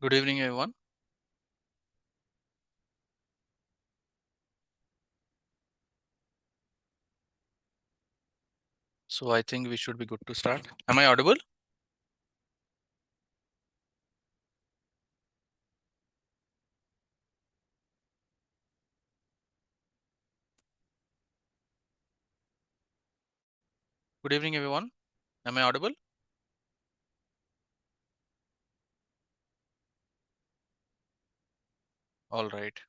Good evening, everyone. So I think we should be good to start. Am I audible? Good evening, everyone. Am I audible? All right.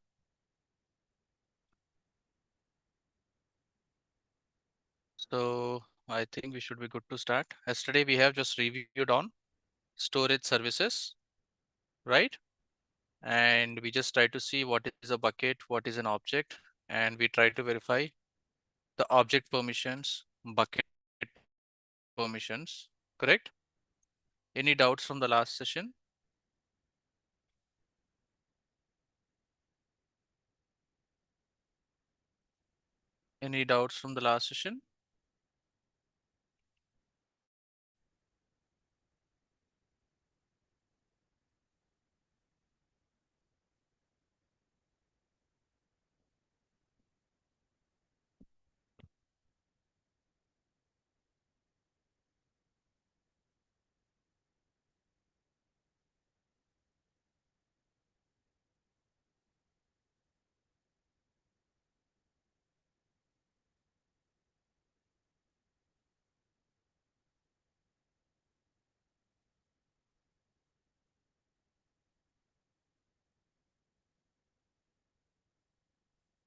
So I think we should be good to start. Yesterday we have just reviewed on storage services, right? And we just try to see what is a bucket, what is an object, and we try to verify the object permissions, bucket permissions, correct? Any doubts from the last session? Any doubts from the last session?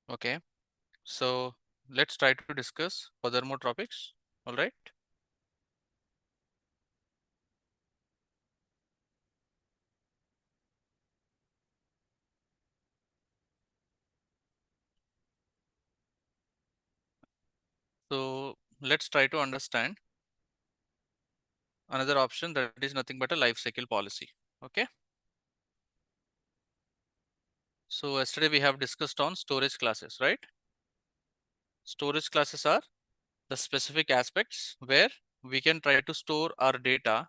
Okay. So let's try to discuss further more topics. All right. So let's try to understand another option that is nothing but a life cycle policy. Okay. So yesterday we have discussed on storage classes, right? Storage classes are the specific aspects where we can try to store our data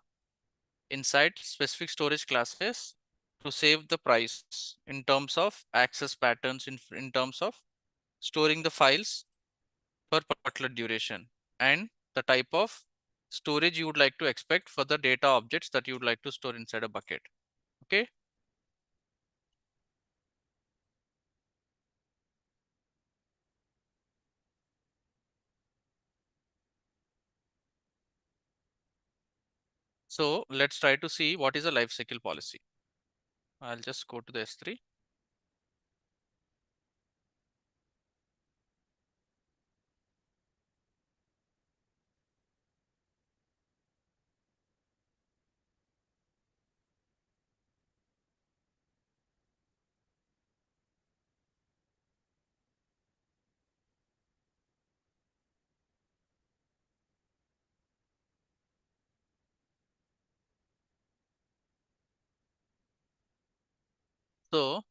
inside specific storage classes to save the price in terms of access patterns, in terms of storing the files for particular duration and the type of storage you would like to expect for the data objects that you would like to store inside a bucket. Okay. So let's try to see what is a life cycle policy. I'll just go to the S3. So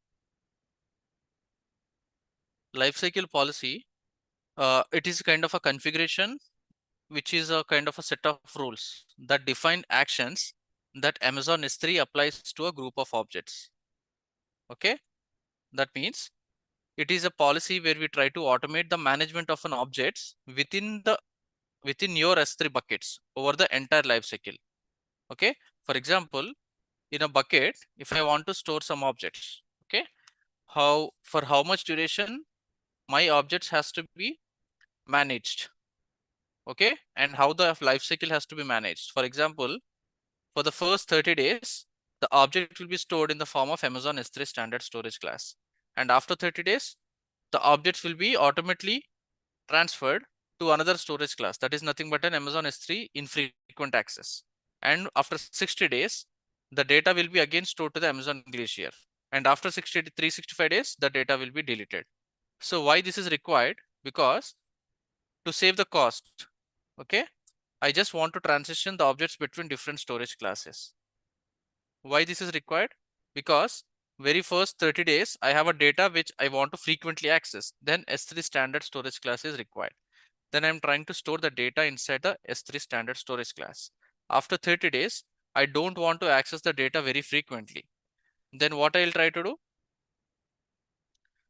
life cycle policy, it is kind of a configuration, which is a kind of a set of rules that define actions that Amazon S3 applies to a group of objects. Okay. That means it is a policy where we try to automate the management of an objects within your S3 buckets over the entire life cycle. Okay. For example, in a bucket, if I want to store some objects, okay, how much duration my objects has to be managed, okay, and how the life cycle has to be managed. For example, for the first 30 days, the object will be stored in the form of Amazon S3 standard storage class. And after 30 days, the objects will be automatically transferred to another storage class that is nothing but an Amazon S3 infrequent access. And after 60 days, the data will be again stored to the Amazon Glacier. And after 365 days, the data will be deleted. So why this is required? Because to save the cost, okay, I just want to transition the objects between different storage classes. Why this is required? Because very first 30 days, I have a data which I want to frequently access. Then S3 standard storage class is required. Then I'm trying to store the data inside the S3 standard storage class. After 30 days, I don't want to access the data very frequently. then what I'll try to do?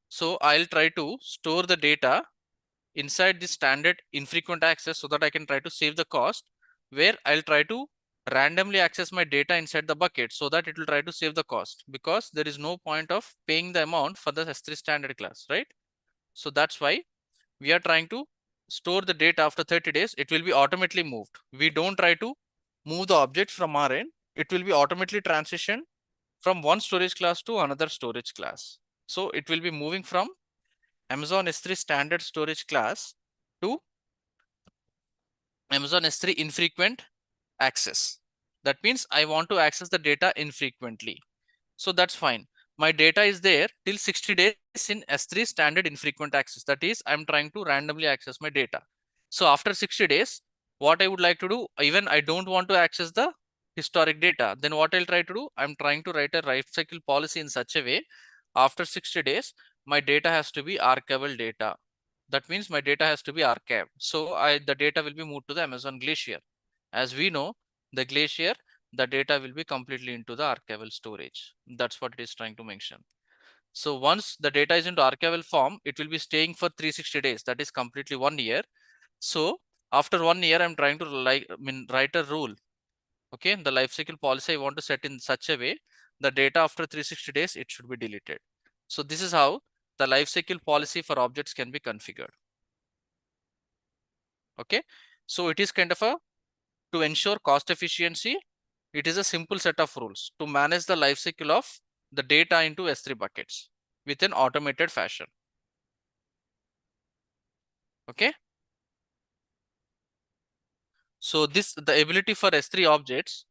So I'll try to store the data inside the standard infrequent access so that I can try to save the cost, where I'll try to randomly access my data inside the bucket so that it will try to save the cost, because there is no point of paying the amount for the S3 standard class, right? So that's why we are trying to store the data after 30 days. It will be automatically moved. We don't try to move the object from our end. It will be automatically transitioned from one storage class to another storage class. So it will be moving from Amazon S3 standard storage class to Amazon S3 infrequent access. That means I want to access the data infrequently. So that's fine. My data is there till 60 days in S3 standard infrequent access. That is, I'm trying to randomly access my data. So after 60 days, what I would like to do, even I don't want to access the historic data, then what I'll try to do, I'm trying to write a lifecycle policy in such a way, after 60 days, my data has to be archival data. That means my data has to be archived. So the data will be moved to the Amazon Glacier. As we know, the Glacier, the data will be completely into the archival storage. That's what it is trying to mention. So once the data is into archival form, it will be staying for 360 days. That is completely 1 year. So after 1 year, I'm trying to write a rule. Okay, the lifecycle policy I want to set in such a way, the data after 360 days, it should be deleted. So this is how the lifecycle policy for objects can be configured. Okay, so it is kind of a, to ensure cost efficiency, it is a simple set of rules to manage the life cycle of the data into S3 buckets with an automated fashion. Okay. So the ability for S3 objects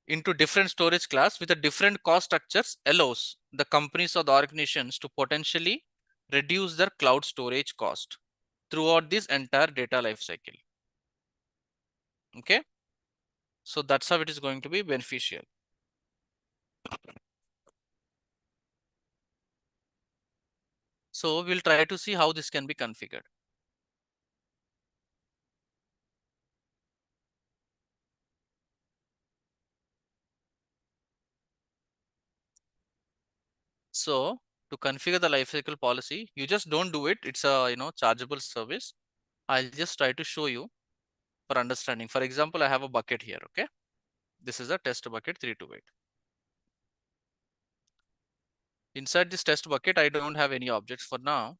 into different storage class with a different cost structures allows the companies or the organizations to potentially reduce their cloud storage cost throughout this entire data life cycle. Okay. So that's how it is going to be beneficial. So we'll try to see how this can be configured. So to configure the lifecycle policy, you just don't do it. It's a chargeable service. I'll just try to show you for understanding. For example, I have a bucket here. Okay, this is a test bucket 328. Inside this test bucket, I don't have any objects for now.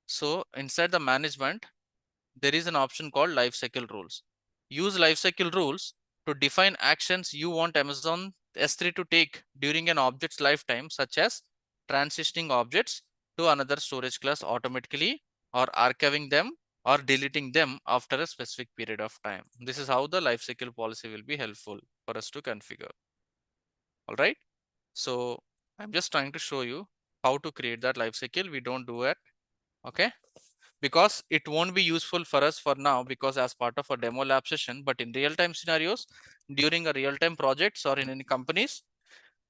So inside the management, there is an option called lifecycle rules. Use lifecycle rules to define actions you want Amazon S3 to take during an object's lifetime, such as transitioning objects to another storage class automatically, or archiving them, or deleting them after a specific period of time. This is how the lifecycle policy will be helpful for us to configure. All right. So I'm just trying to show you how to create that lifecycle. We don't do it. Okay. Because it won't be useful for us for now, because as part of a demo lab session, but in real-time scenarios, during a real-time projects or in any companies,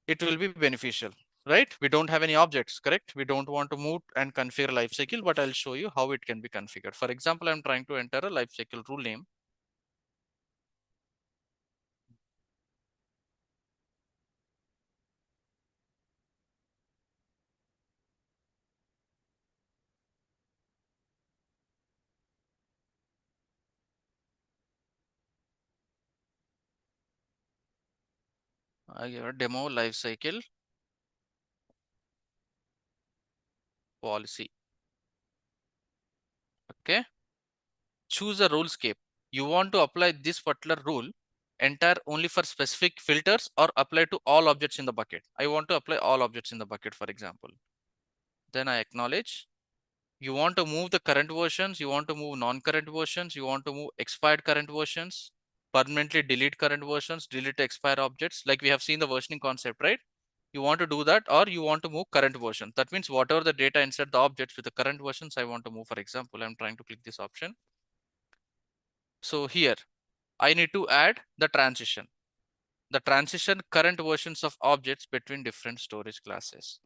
it will be beneficial, right? We don't have any objects, correct? We don't want to move and configure lifecycle, but I'll show you how it can be configured. For example, I'm trying to enter a lifecycle rule name. I give a demo lifecycle policy. Okay. Choose a rule scape. You want to apply this particular rule entire only for specific filters or apply to all objects in the bucket. I want to apply all objects in the bucket, for example. Then I acknowledge. You want to move the current versions, you want to move non-current versions, you want to move expired current versions, permanently delete current versions, delete expired objects, like we have seen the versioning concept, right? You want to do that, or you want to move current version. That means whatever the data inside the objects with the current versions I want to move. For example, I'm trying to click this option. So here I need to add the transition current versions of objects between different storage classes.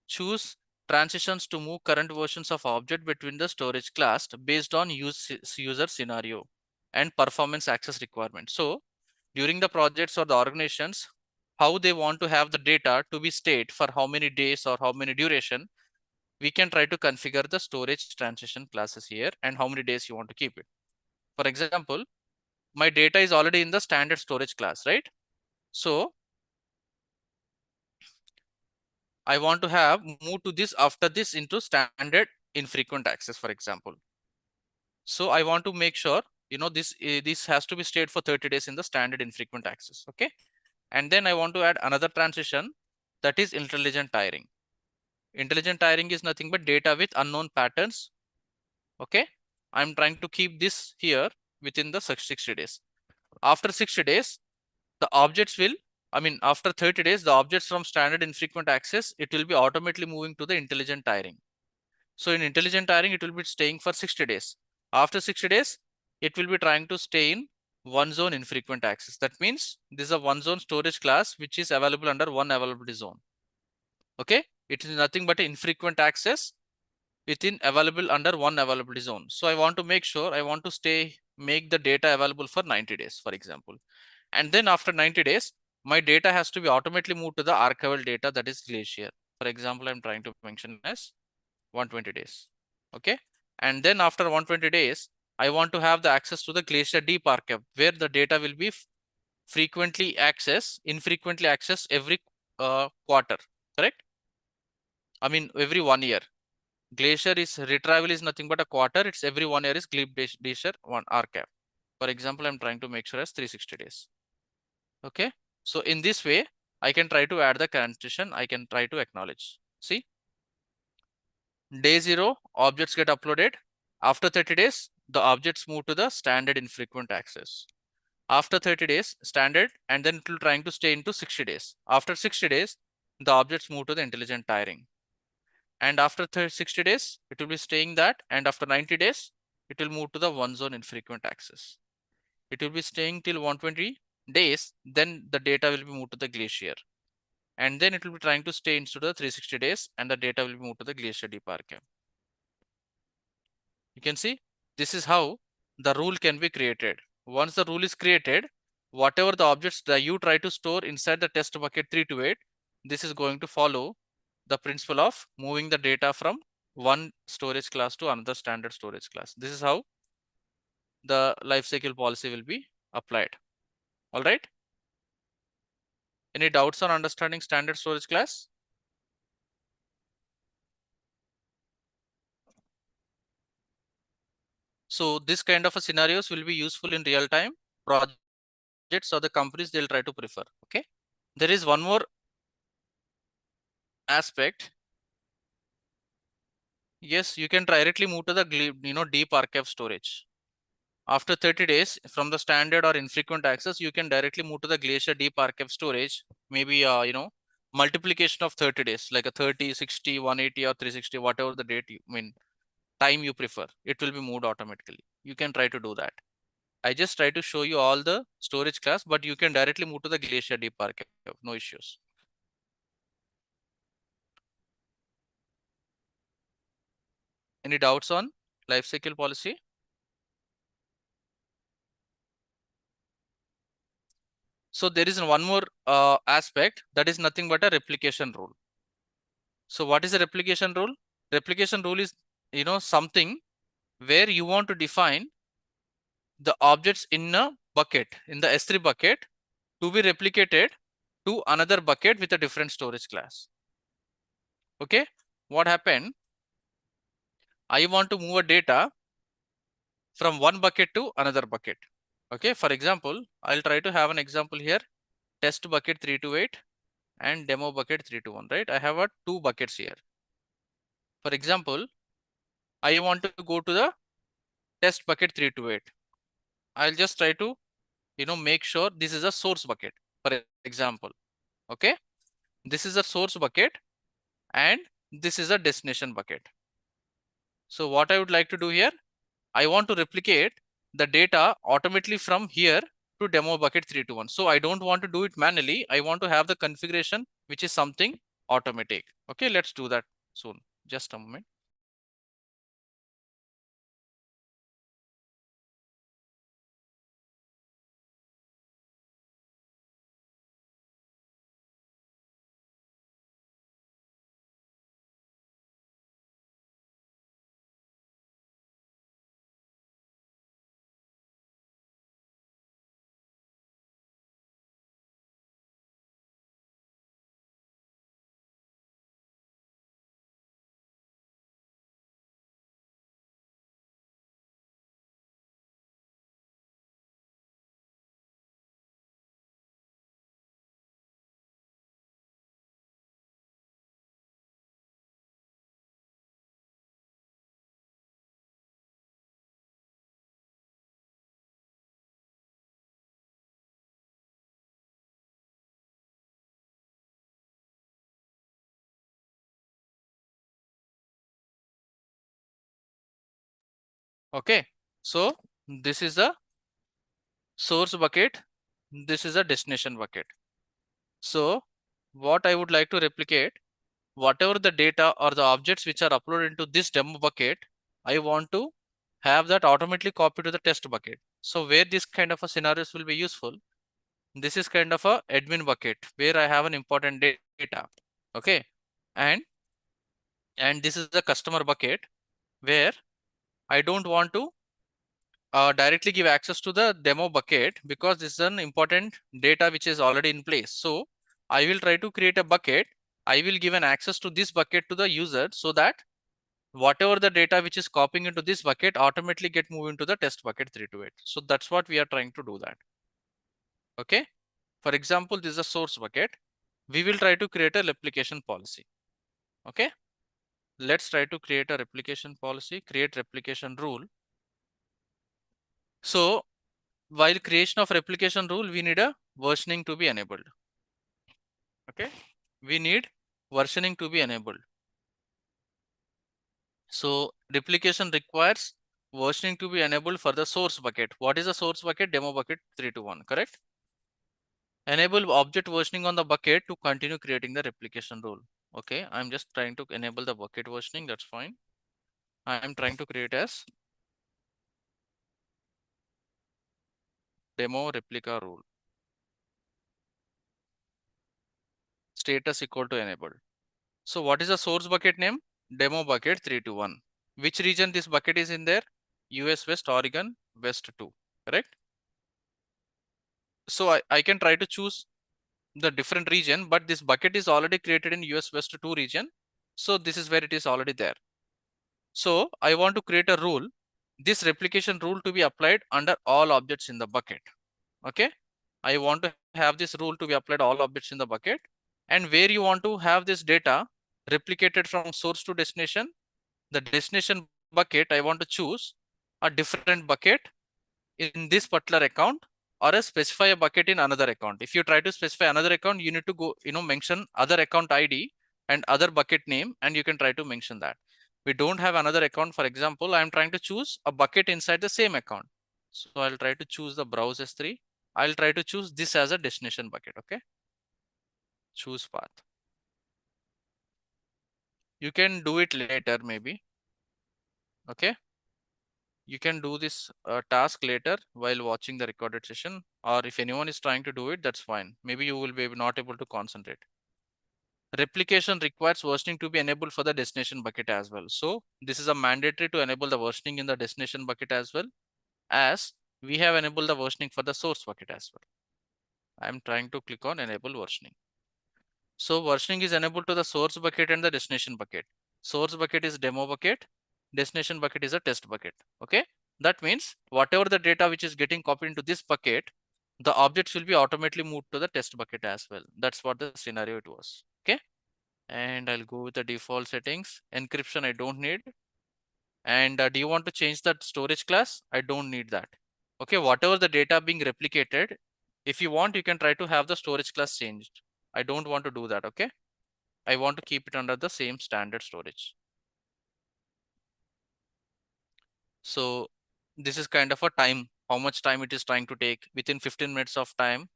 Choose transitions to move current versions of object between the storage class based on user scenario and performance access requirements. So during the projects or the organizations, how they want to have the data to be stayed for how many days or how many duration, we can try to configure the storage transition classes here and how many days you want to keep it. For example, my data is already in the standard storage class, right? So I want to have move to this after this into standard infrequent access, for example. So I want to make sure, this has to be stayed for 30 days in the standard infrequent access. Okay. And then I want to add another transition, that is intelligent tiering. Intelligent tiering is nothing but data with unknown patterns. Okay. I'm trying to keep this here within the 60 days. After 60 days, the objects will, after 30 days, the objects from standard infrequent access, it will be automatically moving to the intelligent tiering. So in intelligent tiering, it will be staying for 60 days. After 60 days, it will be trying to stay in one zone infrequent access. That means this is a one zone storage class, which is available under one availability zone. Okay. It is nothing but infrequent access within available under one availability zone. So I want to make sure I want to make the data available for 90 days, for example. And then after 90 days, my data has to be automatically moved to the archival data, that is Glacier. For example, I'm trying to mention as 120 days. Okay. And then after 120 days, I want to have the access to the Glacier Deep Archive, where the data will be infrequently accessed every quarter, correct? Every 1 year. Glacier is retrieval is nothing but a quarter. It's every 1 year is Glacier one archive. For example, I'm trying to make sure as 360 days. Okay. So in this way, I can try to add the condition. I can try to acknowledge. See, day 0, objects get uploaded. After 30 days, the objects move to the standard infrequent access. After 30 days, standard, and then it will trying to stay into 60 days. After 60 days, the objects move to the intelligent tiering. And after 60 days, it will be staying that. And after 90 days, it will move to the one zone infrequent access. It will be staying till 120 days. Then the data will be moved to the Glacier. And then it will be trying to stay into the 360 days, and the data will be moved to the Glacier Deep Archive. You can see this is how the rule can be created. Once the rule is created, whatever the objects that you try to store inside the test bucket 328, this is going to follow the principle of moving the data from one storage class to another standard storage class. This is how the lifecycle policy will be applied. All right. Any doubts on understanding standard storage class? So this kind of a scenarios will be useful in real time projects or the companies they'll try to prefer. Okay. There is one more aspect. Yes, you can directly move to the deep archive storage. After 30 days from the standard or infrequent access, you can directly move to the Glacier Deep Archive storage. Maybe multiplication of 30 days, like a 30, 60, 180 or 360, whatever the date time you prefer, it will be moved automatically. You can try to do that. I just try to show you all the storage class, but you can directly move to the Glacier Deep Archive, no issues. Any doubts on lifecycle policy? So there is one more aspect, that is nothing but a replication rule. So what is a replication rule? Replication rule is something where you want to define the objects in a bucket, in the S3 bucket, to be replicated to another bucket with a different storage class. Okay. What happened? I want to move a data from one bucket to another bucket. Okay. For example, I'll try to have an example here. Test bucket 328 and demo bucket 321, right? I have two buckets here. For example, I want to go to the test bucket 328. I'll just try to make sure this is a source bucket, for example. Okay. This is a source bucket and this is a destination bucket. So what I would like to do here, I want to replicate the data automatically from here to demo bucket 321. So I don't want to do it manually. I want to have the configuration, which is something automatic. Okay. Let's do that soon. Just a moment. Okay, so this is the source bucket, this is a destination bucket. So what I would like to replicate, whatever the data or the objects which are uploaded into this demo bucket, I want to have that automatically copied to the test bucket. So where this kind of a scenarios will be useful, this is kind of a admin bucket where I have an important data. Okay, and this is the customer bucket where I don't want to directly give access to the demo bucket because this is an important data which is already in place. So I will try to create a bucket. I will give an access to this bucket to the user so that whatever the data which is copying into this bucket automatically get moved into the test bucket 328. So that's what we are trying to do that. Okay. For example, this is a source bucket. We will try to create a replication policy. Okay. Let's try to create a replication policy, create replication rule. So while creation of replication rule, we need a versioning to be enabled. Okay, we need versioning to be enabled. So replication requires versioning to be enabled for the source bucket. What is the source bucket? Demo bucket 321, correct? Enable object versioning on the bucket to continue creating the replication rule. Okay, I'm just trying to enable the bucket versioning, that's fine. I'm trying to create as demo replica rule. Status equal to enabled. So what is the source bucket name? Demo bucket 321. Which region this bucket is in there? US West, Oregon, West 2, correct? So I can try to choose the different region, but this bucket is already created in US West 2 region. So this is where it is already there. So I want to create a rule, this replication rule to be applied under all objects in the bucket. Okay. I want to have this rule to be applied all objects in the bucket, and where you want to have this data replicated from source to destination, the destination bucket, I want to choose a different bucket in this particular account or a specify a bucket in another account. If you try to specify another account, you need to go, mention other account ID and other bucket name, and you can try to mention that. We don't have another account. For example, I'm trying to choose a bucket inside the same account. So I'll try to choose the browse S3. I'll try to choose this as a destination bucket. Okay. Choose path. You can do it later, maybe. Okay. You can do this task later while watching the recorded session, or if anyone is trying to do it, that's fine. Maybe you will be not able to concentrate. Replication requires versioning to be enabled for the destination bucket as well. So this is a mandatory to enable the versioning in the destination bucket as well, as we have enabled the versioning for the source bucket as well. I'm trying to click on enable versioning. So versioning is enabled to the source bucket and the destination bucket. Source bucket is demo bucket. Destination bucket is a test bucket. Okay. That means whatever the data which is getting copied into this bucket, the objects will be automatically moved to the test bucket as well. That's what the scenario it was. Okay. And I'll go with the default settings. Encryption I don't need. And do you want to change that storage class? I don't need that. Okay. Whatever the data being replicated, if you want, you can try to have the storage class changed. I don't want to do that. Okay. I want to keep it under the same standard storage. So this is kind of a time, how much time it is trying to take. Within 15 minutes of time,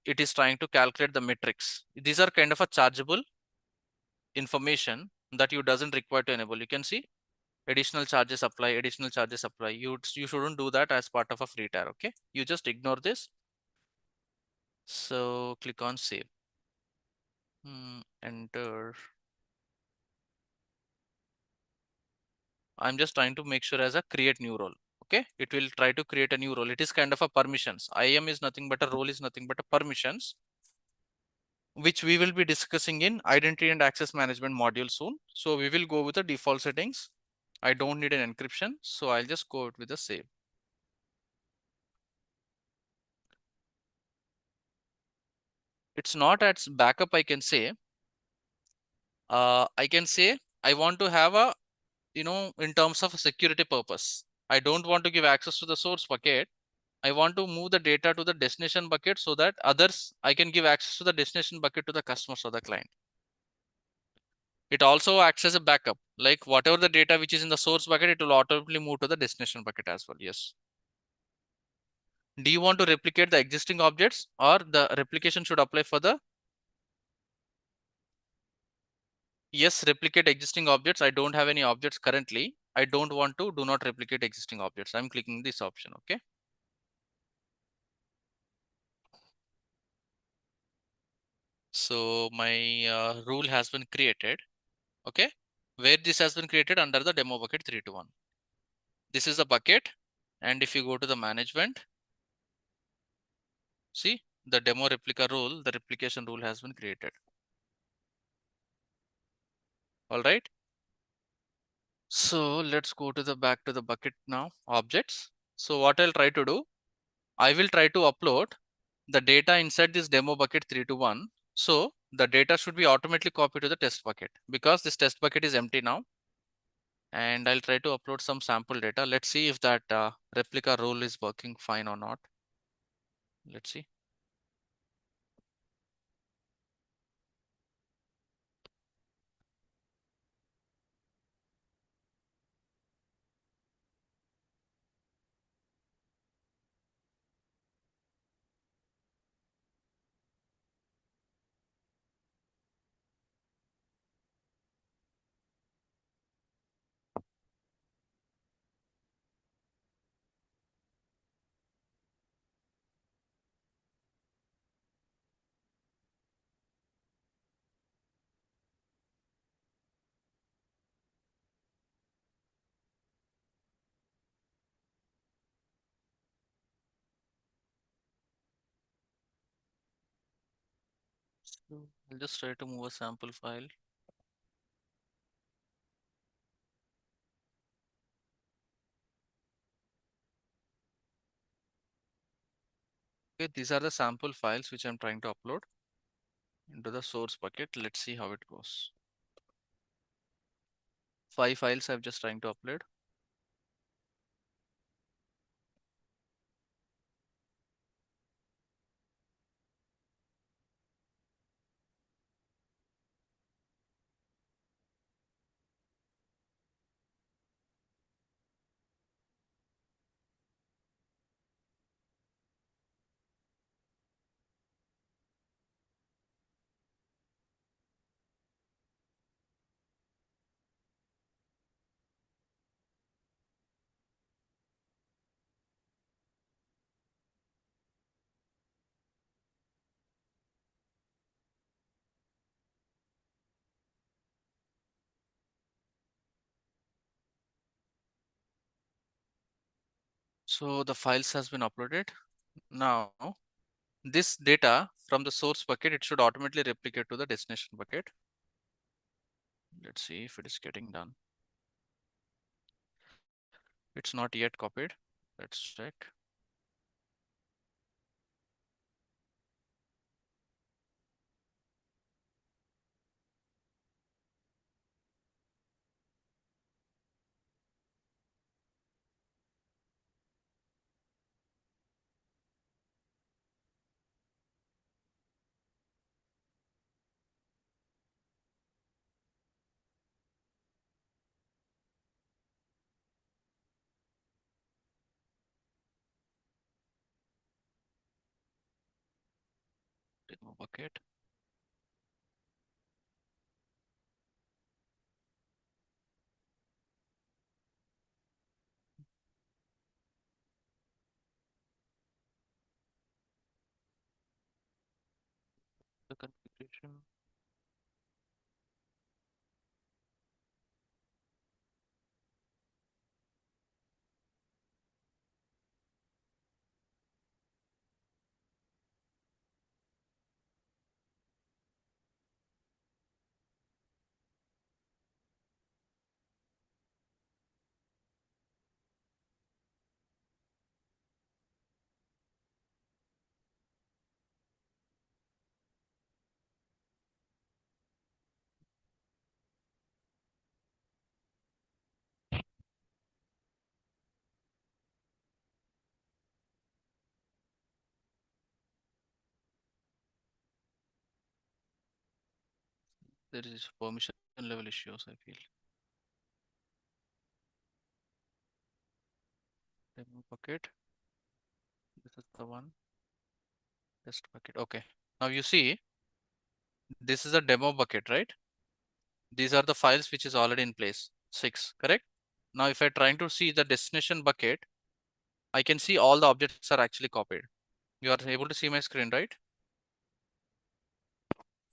it is trying to calculate the metrics. These are kind of a chargeable information that you doesn't require to enable. You can see additional charges apply, additional charges apply. You shouldn't do that as part of a free tier. Okay. You just ignore this. So click on save. Enter. I'm just trying to make sure as a create new role. Okay, it will try to create a new role. It is kind of a permissions. IAM is nothing but a role is nothing but a permissions, which we will be discussing in identity and access management module soon. So we will go with the default settings. I don't need an encryption, so I'll just go with the save. It's not as backup. I can say I want to have a, in terms of a security purpose. I don't want to give access to the source bucket. I want to move the data to the destination bucket so that I can give access to the destination bucket to the customers or the client. It also acts as a backup. Like whatever the data which is in the source bucket, it will automatically move to the destination bucket as well. Yes. Do you want to replicate the existing objects, or the replication should apply for the? Yes, replicate existing objects. I don't have any objects currently. I don't want to, do not replicate existing objects. I'm clicking this option. Okay. So my rule has been created. Okay. Where this has been created under the demo bucket 321. This is the bucket. And if you go to the management, see the demo replica rule, the replication rule has been created. All right. So let's go to the back to the bucket now, objects. So what I'll try to do, I will try to upload the data inside this demo bucket 321. So the data should be automatically copied to the test bucket because this test bucket is empty now. And I'll try to upload some sample data. Let's see if that replica rule is working fine or not. Let's see. So I'll just try to move a sample file. Okay, these are the sample files which I'm trying to upload into the source bucket. Let's see how it goes. 5 files I'm just trying to upload. So the files has been uploaded. Now this data from the source bucket, it should automatically replicate to the destination bucket. Let's see if it is getting done. It's not yet copied. Let's check. Demo bucket. The configuration. There is permission level issues, I feel. Demo bucket. This is the one. Test bucket. Okay. Now you see, this is a demo bucket, right? These are the files which is already in place. 6, correct? Now, if I trying to see the destination bucket, I can see all the objects are actually copied. You are able to see my screen, right?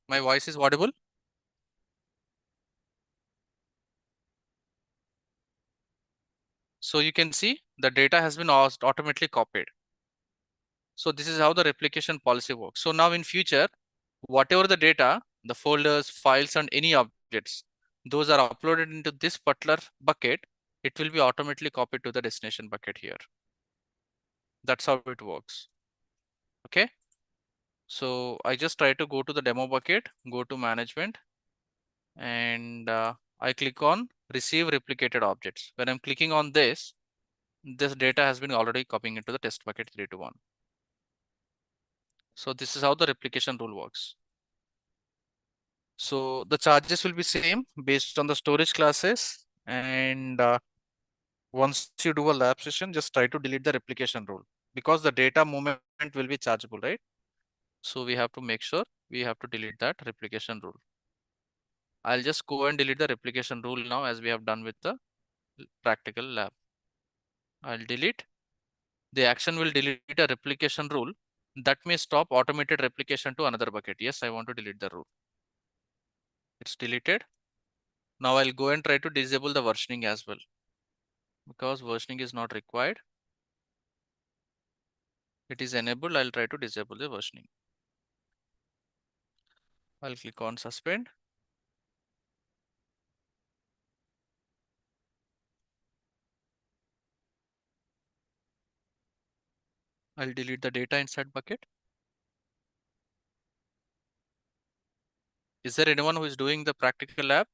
My voice is audible. So you can see the data has been automatically copied. So this is how the replication policy works. So now in future, whatever the data, the folders, files, and any objects, those are uploaded into this particular bucket, it will be automatically copied to the destination bucket here. That's how it works. Okay. So I just try to go to the demo bucket, go to management, and I click on receive replicated objects. When I'm clicking on this data has been already copying into the test bucket 3 to 1. So this is how the replication rule works. So the charges will be same based on the storage classes. And once you do a lab session, just try to delete the replication rule because the data movement will be chargeable, right? So we have to make sure we have to delete that replication rule. I'll just go and delete the replication rule now as we have done with the practical lab. I'll delete. The action will delete a replication rule that may stop automated replication to another bucket. Yes, I want to delete the rule. It's deleted. Now I'll go and try to disable the versioning as well because versioning is not required. It is enabled. I'll try to disable the versioning. I'll click on suspend. I'll delete the data inside bucket. Is there anyone who is doing the practical lab?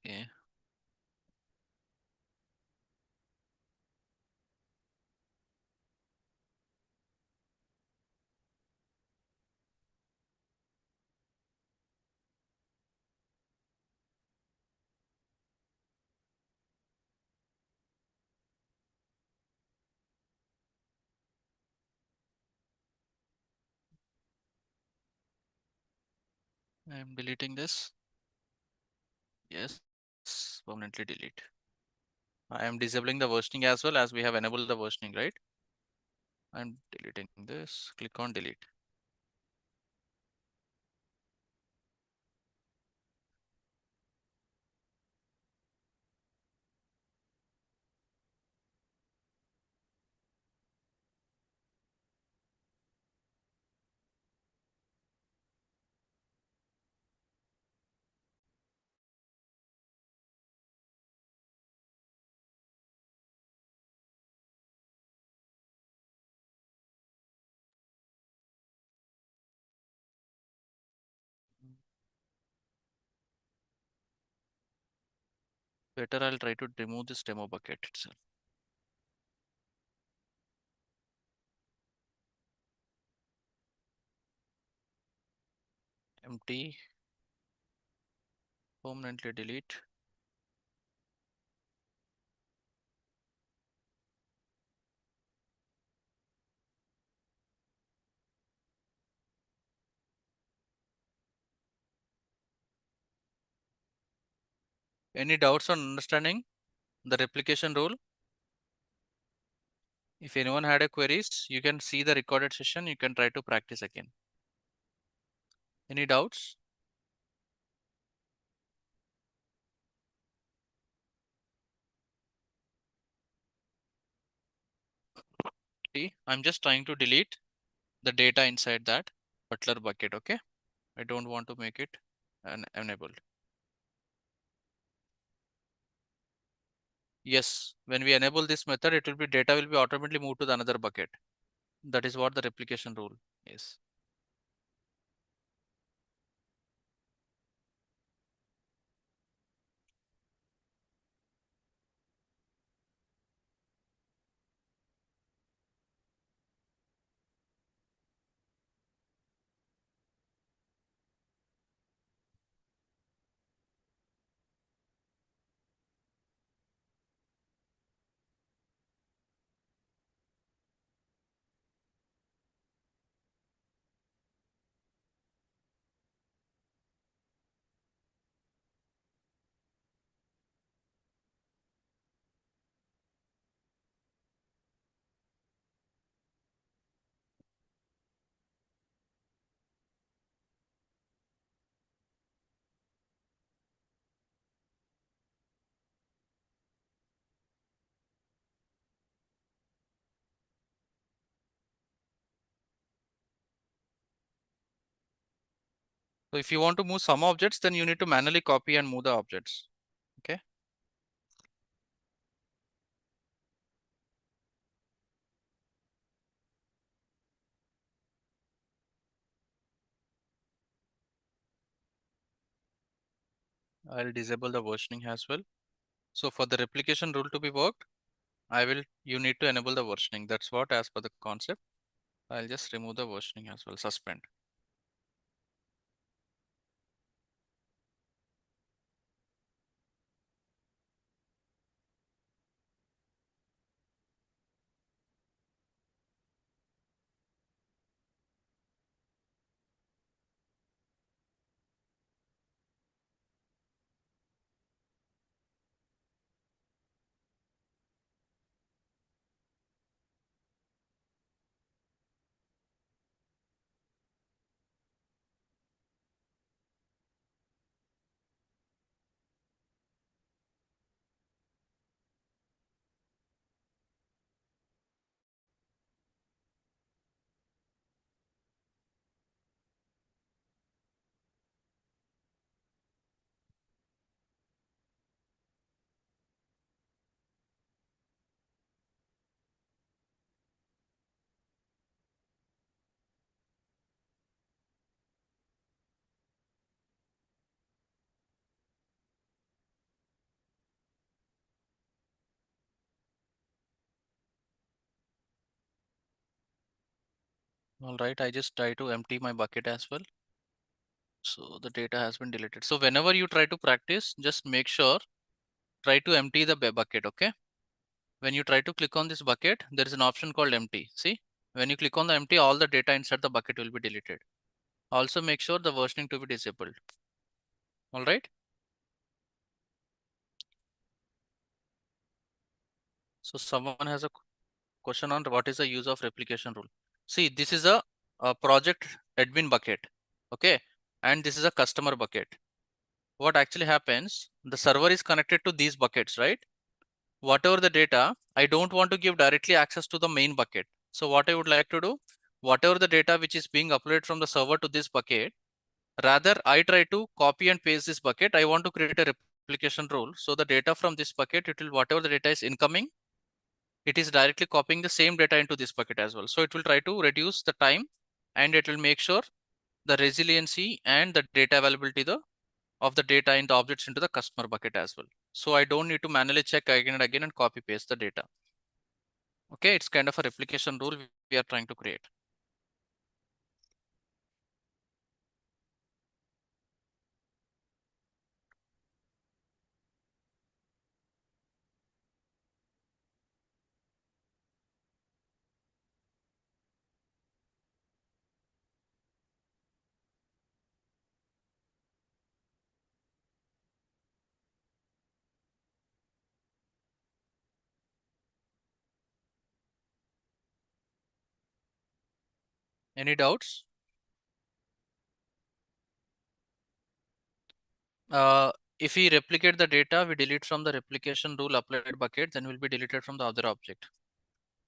Okay. I'm deleting this. Yes. Permanently delete. I am disabling the versioning as well as we have enabled the versioning, right? I'm deleting this. Click on delete. Better I'll try to remove this demo bucket itself. Empty. Permanently delete. Any doubts on understanding the replication rule? If anyone had a queries, you can see the recorded session. You can try to practice again. Any doubts? See, I'm just trying to delete the data inside that particular bucket. Okay. I don't want to make it enabled. Yes. When we enable this method, it will be data will be automatically moved to the another bucket. That is what the replication rule is. So if you want to move some objects, then you need to manually copy and move the objects. Okay. I'll disable the versioning as well. So for the replication rule to be worked, you need to enable the versioning. That's what as per the concept. I'll just remove the versioning as well, suspend. All right, I just try to empty my bucket as well. So the data has been deleted. So whenever you try to practice, just make sure, try to empty the bucket, okay? When you try to click on this bucket, there is an option called empty. See, when you click on the empty, all the data inside the bucket will be deleted. Also make sure the versioning to be disabled. All right. So someone has a question on what is the use of replication rule. See, this is a project admin bucket, okay? And this is a customer bucket. What actually happens, the server is connected to these buckets, right? Whatever the data, I don't want to give directly access to the main bucket. So what I would like to do, whatever the data which is being uploaded from the server to this bucket, rather I try to copy and paste this bucket. I want to create a replication rule. So the data from this bucket, it will, whatever the data is incoming, it is directly copying the same data into this bucket as well. So it will try to reduce the time, and it will make sure the resiliency and the data availability of the data in the objects into the customer bucket as well. So I don't need to manually check again and again and copy paste the data. Okay, it's kind of a replication rule we are trying to create. Any doubts? If we replicate the data, we delete from the replication rule applied bucket, then will be deleted from the other object.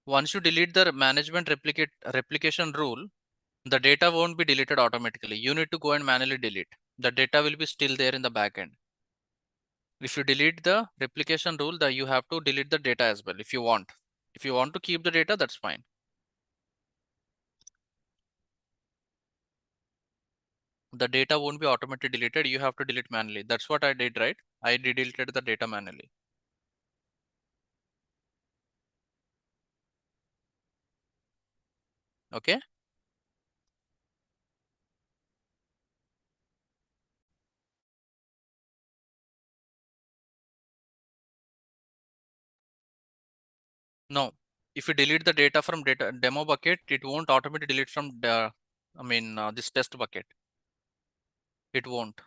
Once you delete the management replication rule, the data won't be deleted automatically. You need to go and manually delete. The data will be still there in the backend. If you delete the replication rule, that you have to delete the data as well if you want. If you want to keep the data, that's fine. The data won't be automatically deleted. You have to delete manually. That's what I did, right? I deleted the data manually. Okay. No, if you delete the data from data demo bucket, it won't automatically delete from this test bucket. It won't.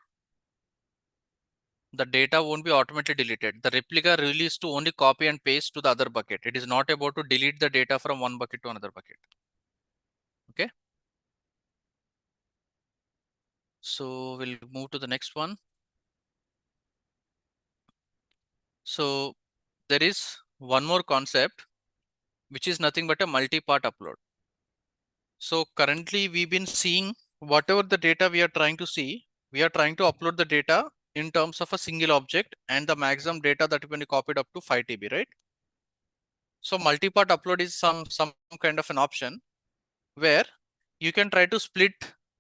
The data won't be automatically deleted. The replica rule is to only copy and paste to the other bucket. It is not about to delete the data from one bucket to another bucket. Okay. So we'll move to the next one. So there is one more concept, which is nothing but a multi-part upload. So currently we've been seeing whatever the data we are trying to see, we are trying to upload the data in terms of a single object and the maximum data that can be copied up to 5 TB, right? So multi-part upload is some kind of an option where you can try to split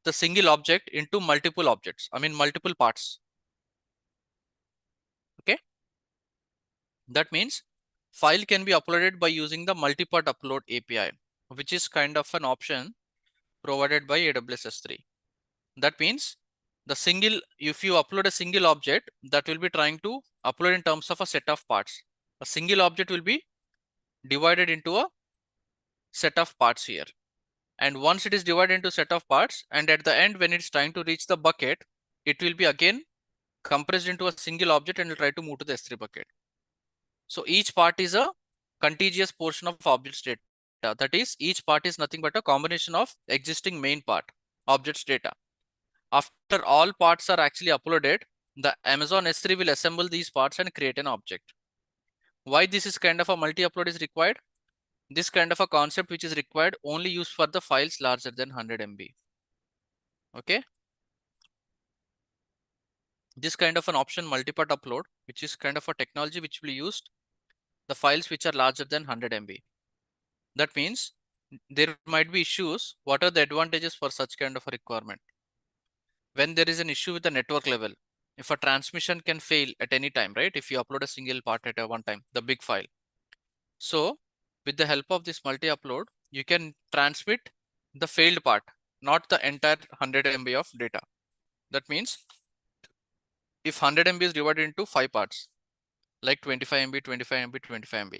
the single object into multiple objects. I mean multiple parts. Okay. That means file can be uploaded by using the multi-part upload API, which is kind of an option provided by AWS S3. That means if you upload a single object, that will be trying to upload in terms of a set of parts. A single object will be divided into a set of parts here. And once it is divided into set of parts, and at the end, when it's trying to reach the bucket, it will be again compressed into a single object and will try to move to the S3 bucket. So each part is a contiguous portion of objects data. That is, each part is nothing but a combination of existing main part, objects data. After all parts are actually uploaded, the Amazon S3 will assemble these parts and create an object. Why this is kind of a multi-upload is required? This kind of a concept which is required only used for the files larger than 100 MB. Okay. This kind of an option multi-part upload, which is kind of a technology which will be used the files which are larger than 100 MB. That means there might be issues. What are the advantages for such kind of a requirement? When there is an issue with the network level, if a transmission can fail at any time, right? If you upload a single part at a one time, the big file. So with the help of this multi-upload, you can transmit the failed part, not the entire 100 MB of data. That means if 100 MB is divided into 5 parts, like 25 MB, 25 MB, 25 MB.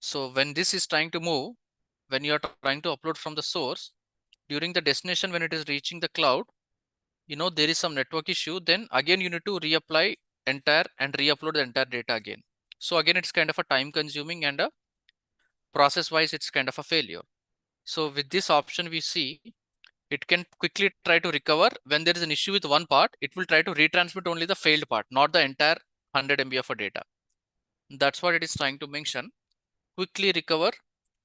So when this is trying to move, when you are trying to upload from the source, during the destination, when it is reaching the cloud, there is some network issue, then again you need to reapply entire and re-upload the entire data again. So again, it's kind of a time consuming and a process wise, it's kind of a failure. So with this option, we see it can quickly try to recover. When there is an issue with one part, it will try to retransmit only the failed part, not the entire 100 MB of a data. That's what it is trying to mention. Quickly recover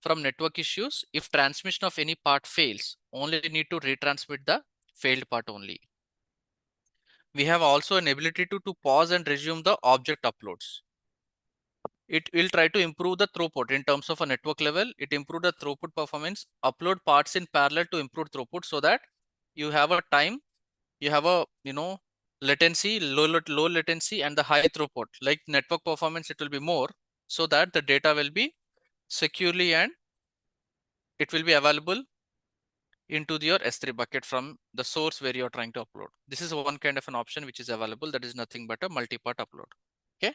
from network issues. If transmission of any part fails, only need to retransmit the failed part only. We have also an ability to pause and resume the object uploads. It will try to improve the throughput in terms of a network level. It improve the throughput performance, upload parts in parallel to improve throughput so that you have a time, you have a, latency, low latency and the high throughput. Like network performance, it will be more so that the data will be securely and it will be available into your S3 bucket from the source where you're trying to upload. This is one kind of an option which is available. That is nothing but a multi-part upload. Okay.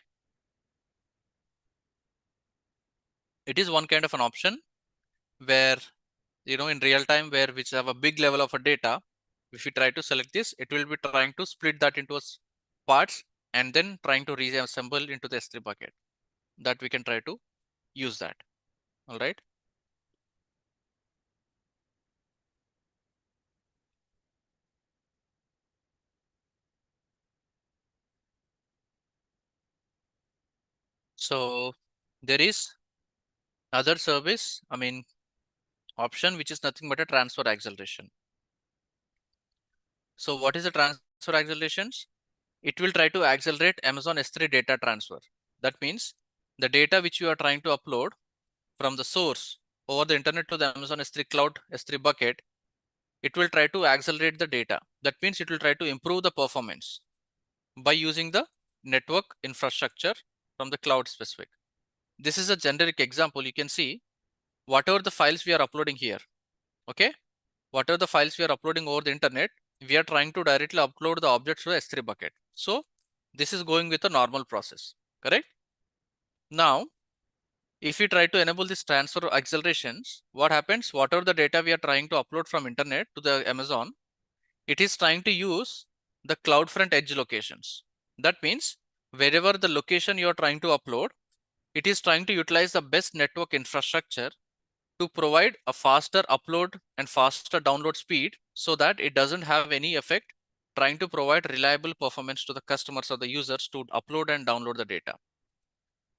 It is one kind of an option where, in real time, where which have a big level of a data, if you try to select this, it will be trying to split that into parts and then trying to reassemble into the S3 bucket. That we can try to use that. All right. So there is other service, option, which is nothing but a transfer acceleration. So what is the transfer accelerations? It will try to accelerate Amazon S3 data transfer. That means the data which you are trying to upload from the source over the internet to the Amazon S3 cloud S3 bucket, it will try to accelerate the data. That means it will try to improve the performance by using the network infrastructure from the cloud specific. This is a generic example. You can see whatever the files we are uploading here. Okay. Whatever the files we are uploading over the internet, we are trying to directly upload the objects to the S3 bucket. So this is going with a normal process, correct? Now, if we try to enable this transfer accelerations, what happens? Whatever the data we are trying to upload from internet to the Amazon, it is trying to use the CloudFront edge locations. That means wherever the location you are trying to upload, it is trying to utilize the best network infrastructure to provide a faster upload and faster download speed so that it doesn't have any effect trying to provide reliable performance to the customers or the users to upload and download the data.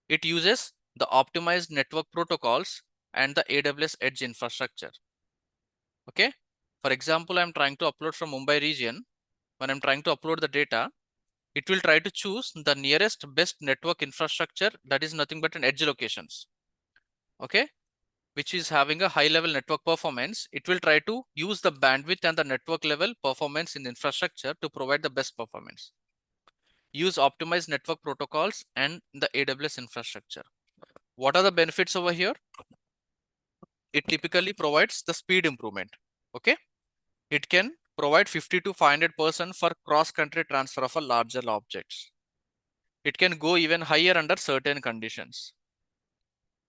It uses the optimized network protocols and the AWS edge infrastructure. Okay. For example, I'm trying to upload from Mumbai region. When I'm trying to upload the data, it will try to choose the nearest best network infrastructure that is nothing but an edge locations. Okay, which is having a high level network performance. It will try to use the bandwidth and the network level performance in the infrastructure to provide the best performance. Use optimized network protocols and the AWS infrastructure. What are the benefits over here? It typically provides the speed improvement. Okay, it can provide 50 to 500% for cross-country transfer of a larger objects. It can go even higher under certain conditions.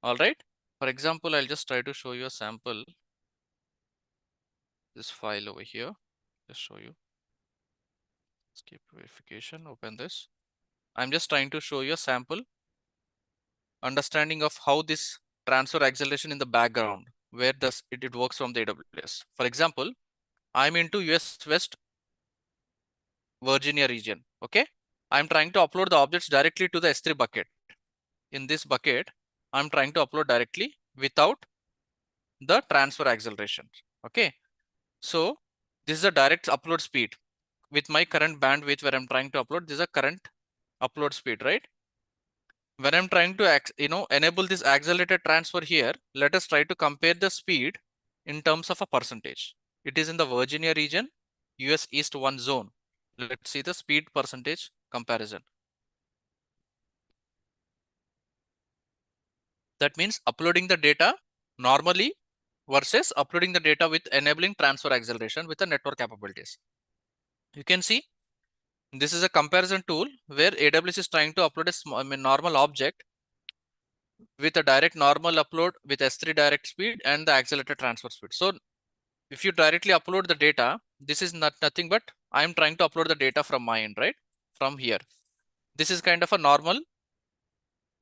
All right. For example, I'll just try to show you a sample. This file over here. Just show you. Skip verification. Open this. I'm just trying to show you a sample understanding of how this transfer acceleration in the background, where does it works from the AWS. For example, I'm into US West Virginia region. Okay. I'm trying to upload the objects directly to the S3 bucket. In this bucket, I'm trying to upload directly without the transfer acceleration. Okay. So this is a direct upload speed with my current bandwidth where I'm trying to upload. This is a current upload speed, right? When I'm trying to enable this accelerated transfer here, let us try to compare the speed in terms of a percentage. It is in the Virginia region, US East 1 zone. Let's see the speed percentage comparison. That means uploading the data normally versus uploading the data with enabling transfer acceleration with the network capabilities. You can see this is a comparison tool where AWS is trying to upload a normal object with a direct normal upload with S3 direct speed and the accelerated transfer speed. So if you directly upload the data, this is nothing but I'm trying to upload the data from my end, right? From here. This is kind of a normal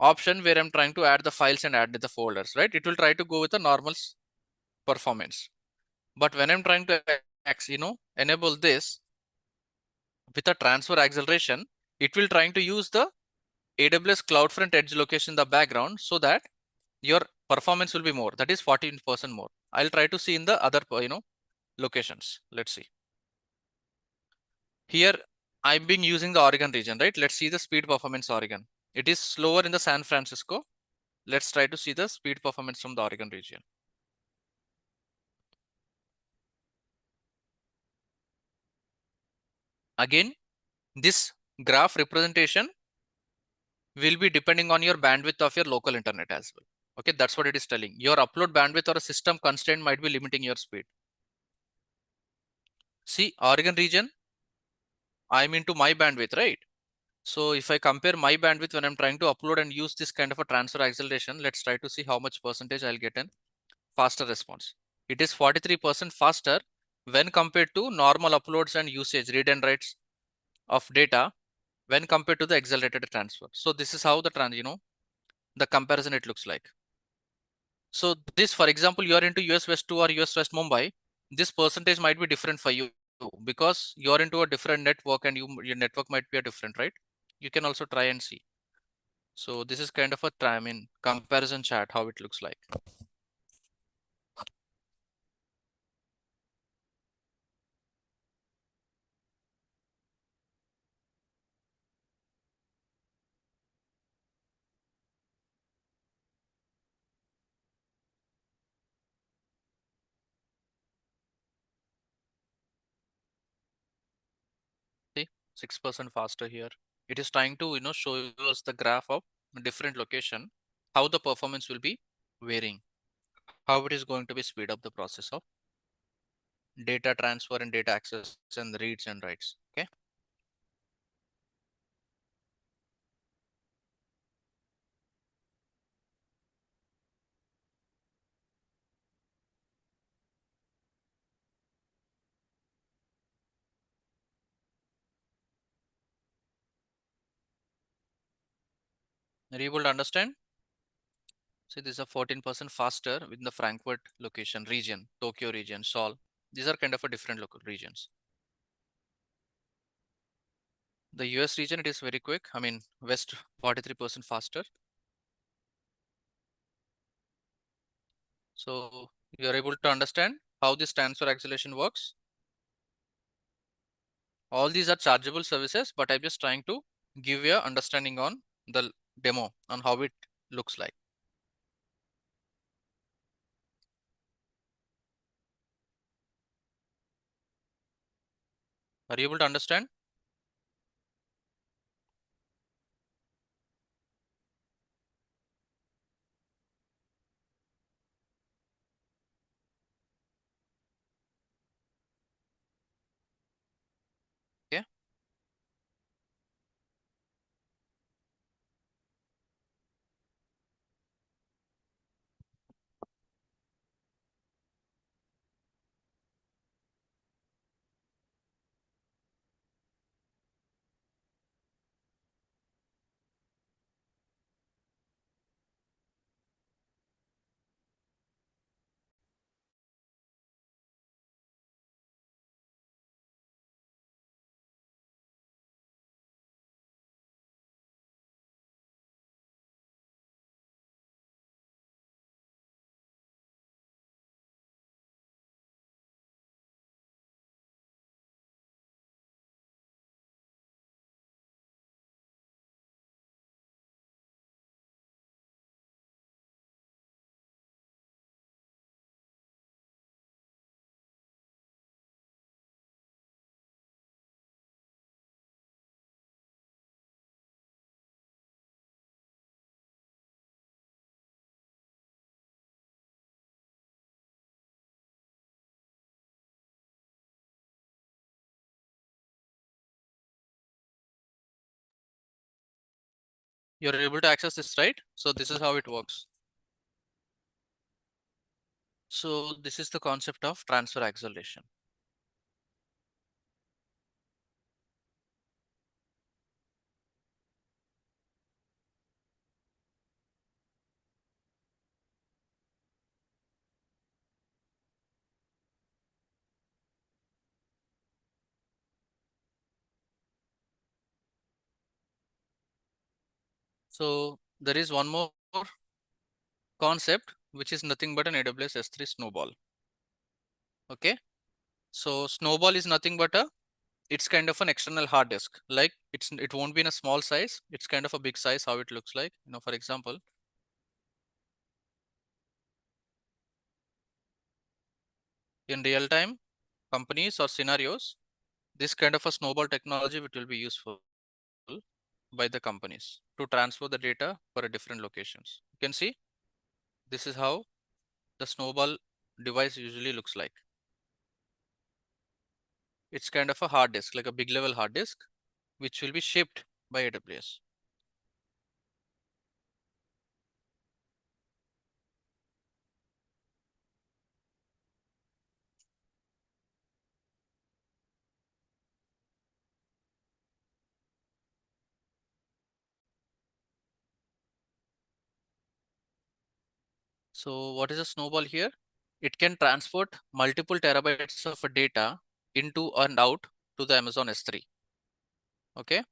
option where I'm trying to add the files and add the folders, right? It will try to go with a normal performance. But when I'm trying to enable this with a transfer acceleration, it will trying to use the AWS CloudFront edge location in the background so that your performance will be more. That is 14% more. I'll try to see in the other locations. Let's see. Here I'm being using the Oregon region, right? Let's see the speed performance Oregon. It is slower in the San Francisco. Let's try to see the speed performance from the Oregon region. Again, this graph representation will be depending on your bandwidth of your local internet as well. Okay, that's what it is telling. Your upload bandwidth or a system constraint might be limiting your speed. See, Oregon region, I'm into my bandwidth, right? So if I compare my bandwidth when I'm trying to upload and use this kind of a transfer acceleration, let's try to see how much percentage I'll get in faster response. It is 43% faster when compared to normal uploads and usage, read and writes of data when compared to the accelerated transfer. So this is how the the comparison it looks like. So this, for example, you are into US West 2 or US West Mumbai, this percentage might be different for you because you're into a different network and your network might be a different, right? You can also try and see. So this is kind of a comparison chart, how it looks like. See, 6% faster here. It is trying to, show us the graph of different location, how the performance will be varying, how it is going to be speed up the process of data transfer and data access and reads and writes. Okay. Are you able to understand? See, this is a 14% faster within the Frankfurt location region, Tokyo region, Seoul. These are kind of a different local regions. The US region, it is very quick. I mean, West 43% faster. So you are able to understand how this transfer acceleration works. All these are chargeable services, but I'm just trying to give you a understanding on the demo on how it looks like. Are you able to understand? Okay. You're able to access this, right? So this is how it works. So this is the concept of transfer acceleration. So there is one more concept, which is nothing but an AWS S3 snowball. Okay. So snowball is nothing but it's kind of an external hard disk. Like it won't be in a small size. It's kind of a big size, how it looks like. For example, in real time companies or scenarios, this kind of a snowball technology which will be useful by the companies to transfer the data for a different locations. You can see this is how the snowball device usually looks like. It's kind of a hard disk, like a big level hard disk, which will be shipped by AWS. So what is a snowball here? It can transport multiple terabytes of data into and out to the Amazon S3. Okay.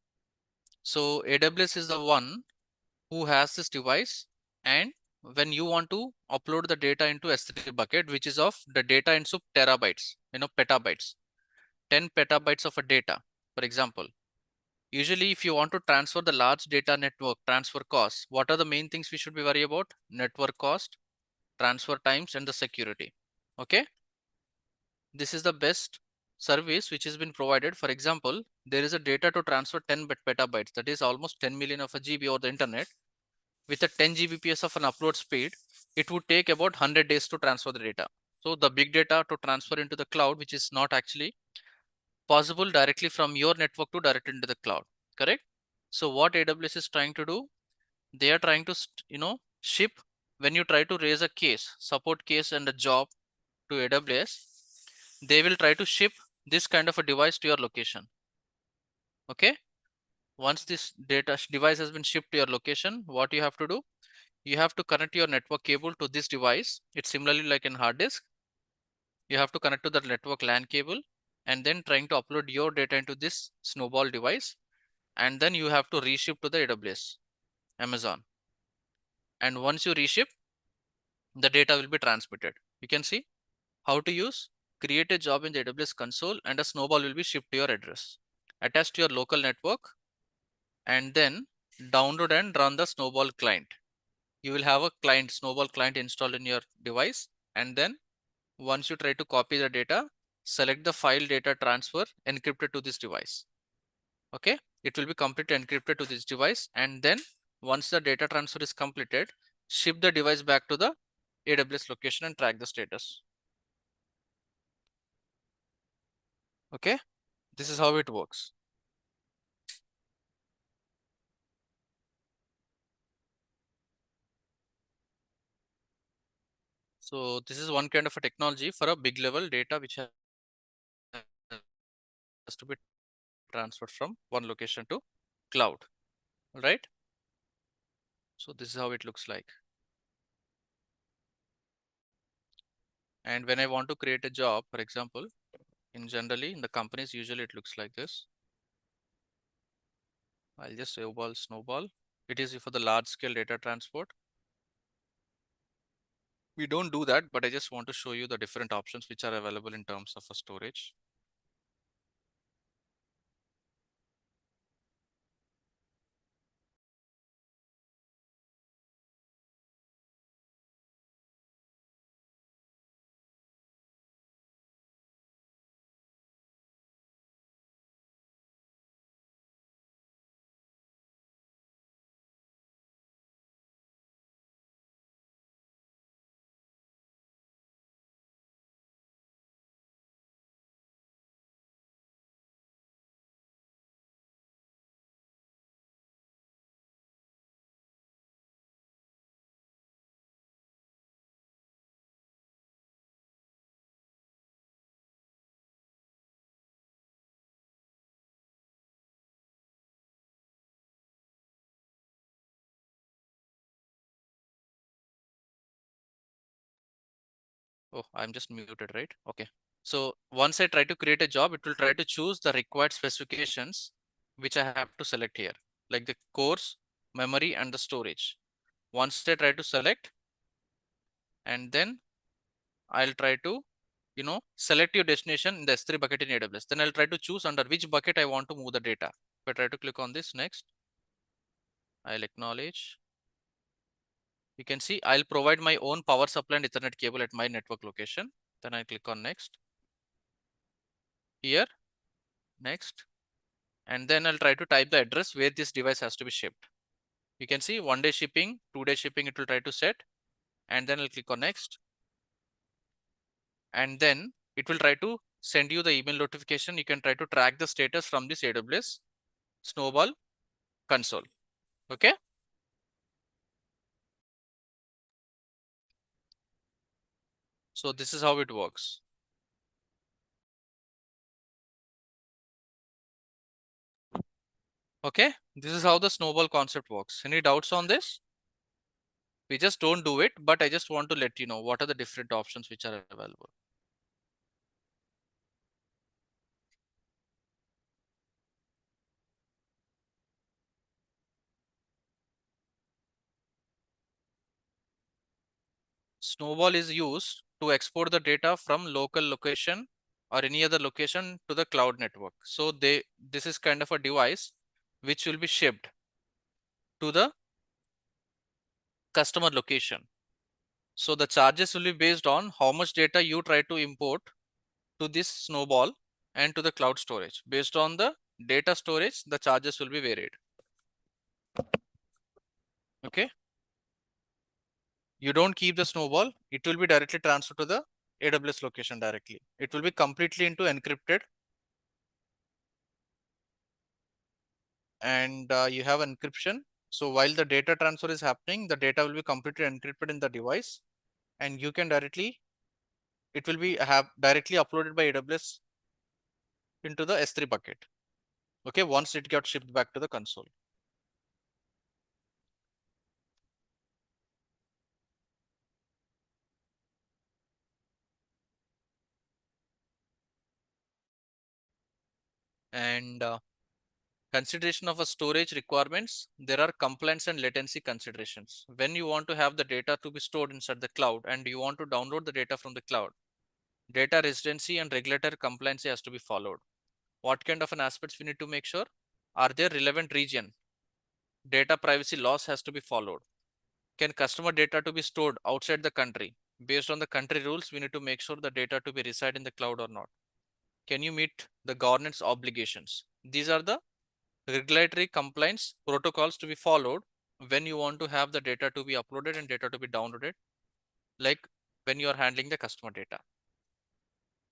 So AWS is the one who has this device, and when you want to upload the data into S3 bucket, which is of the data into terabytes, petabytes, 10 petabytes of a data, for example. Usually, if you want to transfer the large data network transfer costs, what are the main things we should be worried about? Network cost, transfer times, and the security. Okay. This is the best service which has been provided. For example, there is a data to transfer 10 petabytes, that is almost 10 million of a GB over the internet. With a 10 Gbps of an upload speed, it would take about 100 days to transfer the data. So the big data to transfer into the cloud, which is not actually possible directly from your network to direct into the cloud, correct? So what AWS is trying to do, they are trying to ship, when you try to raise a case, support case and a job to AWS, they will try to ship this kind of a device to your location. Okay. Once this device has been shipped to your location, what you have to do, you have to connect your network cable to this device. It's similarly like in hard disk. You have to connect to the network LAN cable and then trying to upload your data into this snowball device. And then you have to reship to the AWS, Amazon. And once you reship, the data will be transmitted. You can see How to use? Create a job in the AWS console and a snowball will be shipped to your address. Attach to your local network and then download and run the snowball client. You will have a client, snowball client installed in your device. And then once you try to copy the data, select the file data transfer encrypted to this device. Okay, it will be completely encrypted to this device. And then once the data transfer is completed, ship the device back to the AWS location and track the status. Okay, this is how it works. So this is one kind of a technology for a big level data which has to be transferred from one location to cloud, right? So this is how it looks like. And when I want to create a job, for example, in the companies, usually it looks like this. I'll just say snowball. It is for the large scale data transport. We don't do that, but I just want to show you the different options which are available in terms of a storage. Oh, I'm just muted, right? Okay. So once I try to create a job, it will try to choose the required specifications, which I have to select here, like the cores, memory, and the storage. Once I try to select, and then I'll try to, select your destination in the S3 bucket in AWS. Then I'll try to choose under which bucket I want to move the data. If I try to click on this next, I'll acknowledge. You can see I'll provide my own power supply and Ethernet cable at my network location. Then I click on next. Here, next. And then I'll try to type the address where this device has to be shipped. You can see 1-day shipping, 2-day shipping, it will try to set. And then I'll click on next. And then it will try to send you the email notification. You can try to track the status from this AWS Snowball console. Okay. So this is how it works. Okay. This is how the snowball concept works. Any doubts on this? We just don't do it, but I just want to let you know what are the different options which are available. Snowball is used to export the data from local location or any other location to the cloud network. So this is kind of a device which will be shipped to the customer location. So the charges will be based on how much data you try to import to this snowball and to the cloud storage. Based on the data storage, the charges will be varied. Okay. You don't keep the snowball, it will be directly transferred to the AWS location directly. It will be completely into encrypted, and you have encryption. So while the data transfer is happening, the data will be completely encrypted in the device, and you can directly, it will be have directly uploaded by AWS into the S3 bucket. Okay, once it got shipped back to the console. And consideration of a storage requirements, there are compliance and latency considerations. When you want to have the data to be stored inside the cloud and you want to download the data from the cloud, Data residency and regulatory compliance has to be followed. What kind of an aspects we need to make sure? Are there relevant region? Data privacy laws has to be followed. Can customer data to be stored outside the country? Based on the country rules, we need to make sure the data to be reside in the cloud or not. Can you meet the governance obligations? These are the regulatory compliance protocols to be followed when you want to have the data to be uploaded and data to be downloaded, like when you are handling the customer data.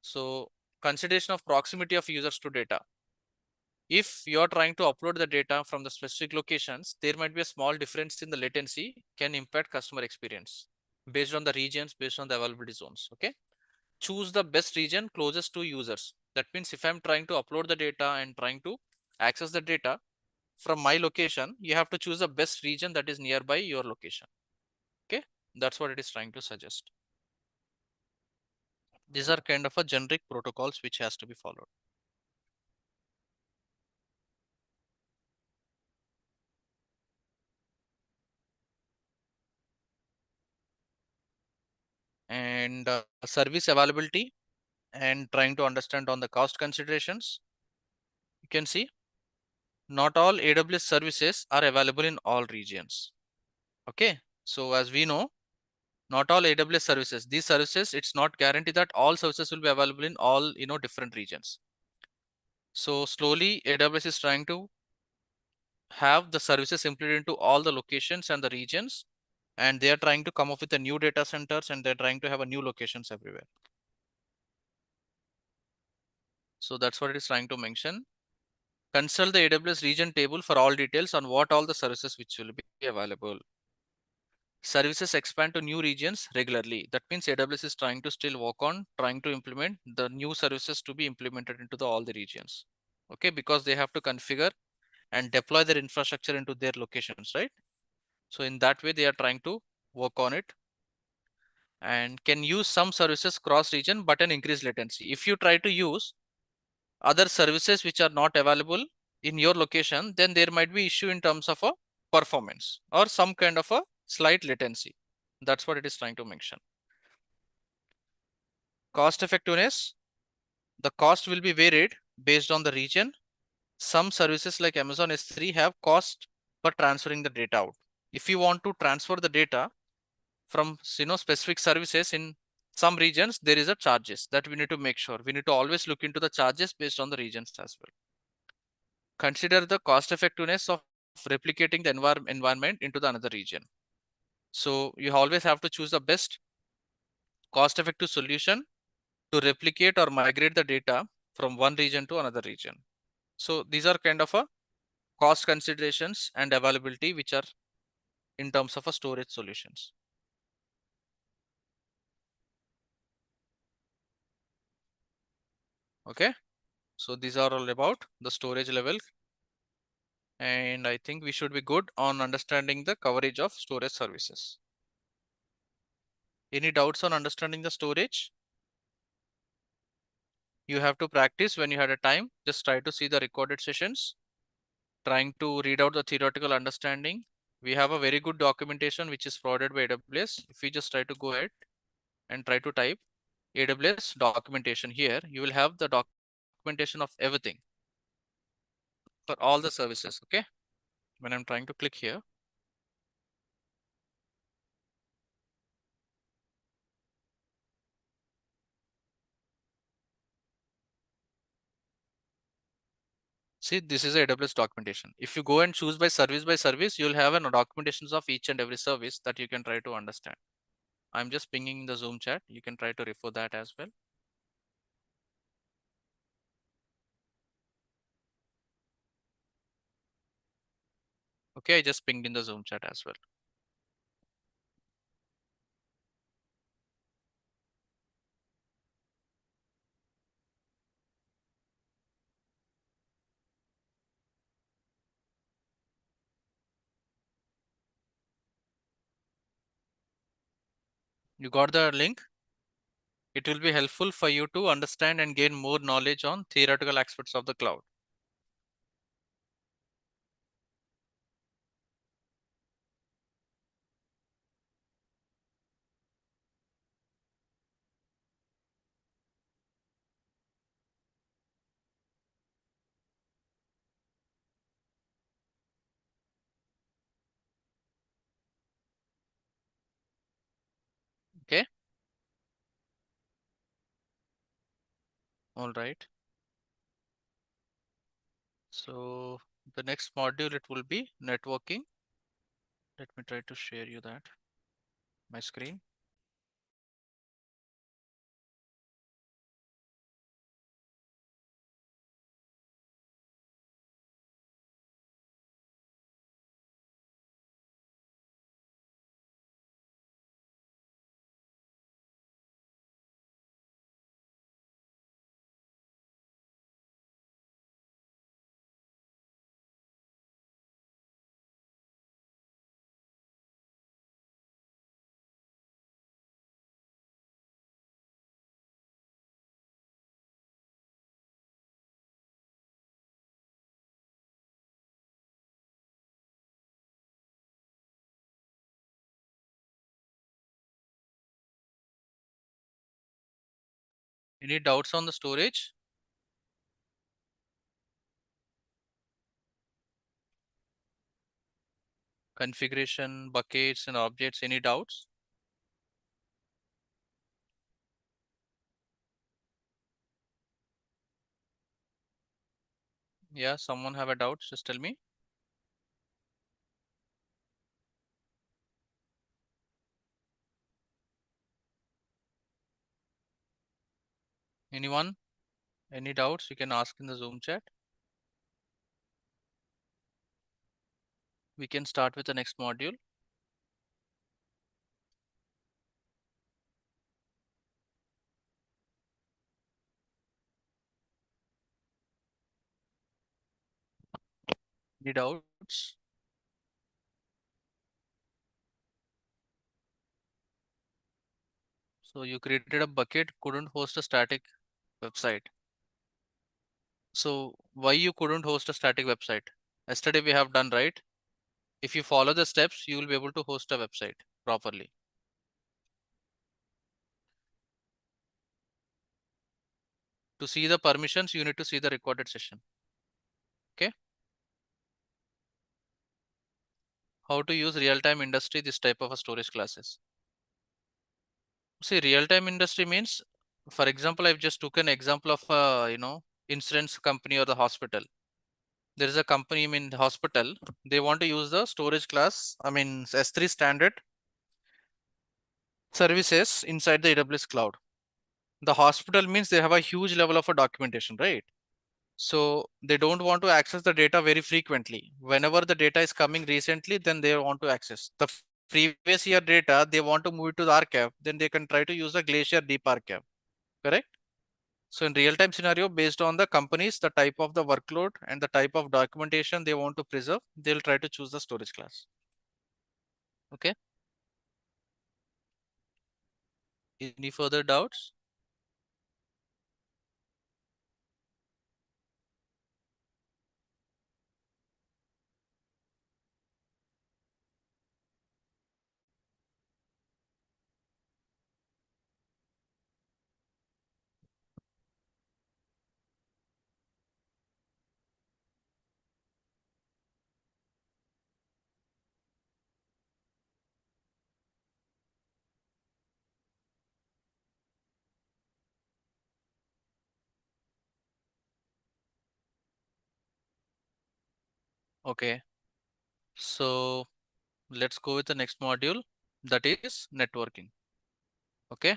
So consideration of proximity of users to data. If you are trying to upload the data from the specific locations, there might be a small difference in the latency can impact customer experience based on the regions, based on the availability zones. Okay. Choose the best region closest to users. That means if I'm trying to upload the data and trying to access the data from my location, you have to choose the best region that is nearby your location. Okay. That's what it is trying to suggest. These are kind of a generic protocols which has to be followed. And service availability and trying to understand on the cost considerations. You can see not all AWS services are available in all regions. Okay. So as we know, not all AWS services, these services, it's not guaranteed that all services will be available in all, different regions. So slowly AWS is trying to have the services implemented into all the locations and the regions, and they are trying to come up with the new data centers, and they're trying to have a new locations everywhere. So that's what it is trying to mention. Consult the AWS region table for all details on what all the services which will be available. Services expand to new regions regularly. That means AWS is trying to still work on trying to implement the new services to be implemented into all the regions. Okay, because they have to configure and deploy their infrastructure into their locations, right? So in that way, they are trying to work on it and can use some services cross region but an increased latency. If you try to use other services which are not available in your location, then there might be issue in terms of a performance or some kind of a slight latency. That's what it is trying to mention. Cost effectiveness. The cost will be varied based on the region. Some services like Amazon S3 have cost for transferring the data out. If you want to transfer the data from specific services in some regions, there is a charges that we need to make sure. We need to always look into the charges based on the regions as well. Consider the cost effectiveness of replicating the environment into the another region. So you always have to choose the best cost effective solution to replicate or migrate the data from one region to another region. So these are kind of a cost considerations and availability which are in terms of a storage solutions. Okay, so these are all about the storage level, and I think we should be good on understanding the coverage of storage services. Any doubts on understanding the storage? You have to practice when you had a time. Just try to see the recorded sessions, trying to read out the theoretical understanding. We have a very good documentation which is provided by AWS. If you just try to go ahead and try to type AWS documentation here, you will have the documentation of everything for all the services. Okay. When I'm trying to click here, see, this is a AWS documentation. If you go and choose by service, you'll have a documentations of each and every service that you can try to understand. I'm just pinging in the Zoom chat. You can try to refer that as well. Okay, I just pinged in the Zoom chat as well. You got the link? It will be helpful for you to understand and gain more knowledge on theoretical aspects of the cloud. All right. So the next module, it will be networking. Let me try to share you that, my screen. Any doubts on the storage? Configuration, buckets and objects, any doubts? Yeah, someone have a doubt, just tell me. Anyone? Any doubts? You can ask in the Zoom chat. We can start with the next module. Any doubts? So you created a bucket, couldn't host a static website. So why you couldn't host a static website? Yesterday we have done, right? If you follow the steps, you will be able to host a website properly. To see the permissions, you need to see the recorded session. Okay. How to use real-time industry, this type of a storage classes. See, real-time industry means, for example, I've just took an example of insurance company or the hospital. There is a company in the hospital. They want to use the storage class, I mean S3 standard services inside the AWS cloud. The hospital means they have a huge level of a documentation, right? So they don't want to access the data very frequently. Whenever the data is coming recently, then they want to access the previous year data. They want to move it to the archive. Then they can try to use the Glacier Deep Archive. Correct. So in real-time scenario, based on the companies, the type of the workload and the type of documentation they want to preserve, they'll try to choose the storage class. Okay. Any further doubts? Okay. So let's go with the next module, that is networking. Okay.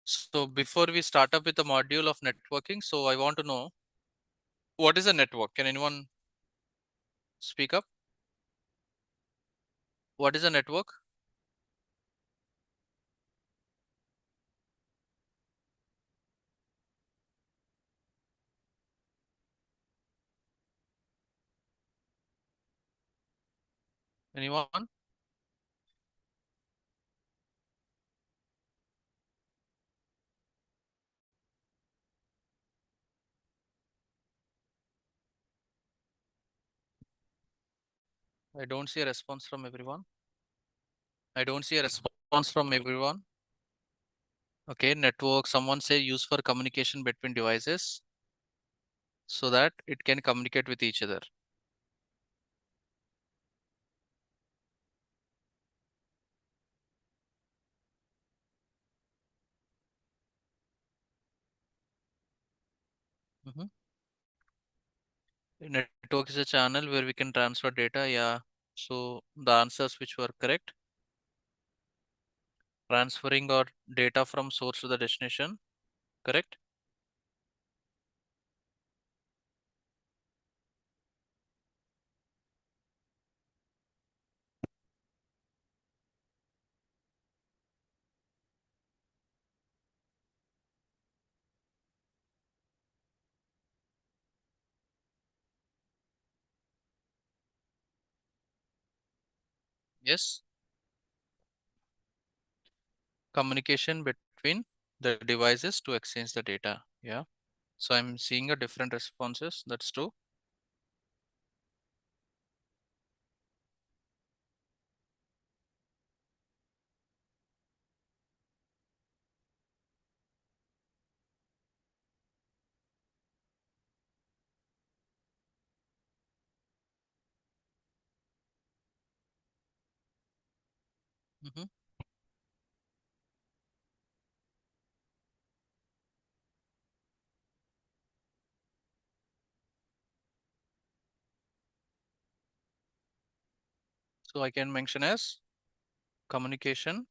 So before we start up with the module of networking, so I want to know What is a network? Can anyone speak up? What is a network? Anyone? I don't see a response from everyone. I don't see a response from everyone. Okay, network. Someone say used for communication between devices so that it can communicate with each other. Mhm. Network is a channel where we can transfer data. Yeah. So the answers which were correct, transferring or data from source to the destination, correct? Yes. Communication between the devices to exchange the data. Yeah. So I'm seeing a different responses. That's true. Mhm. So I can mention as communication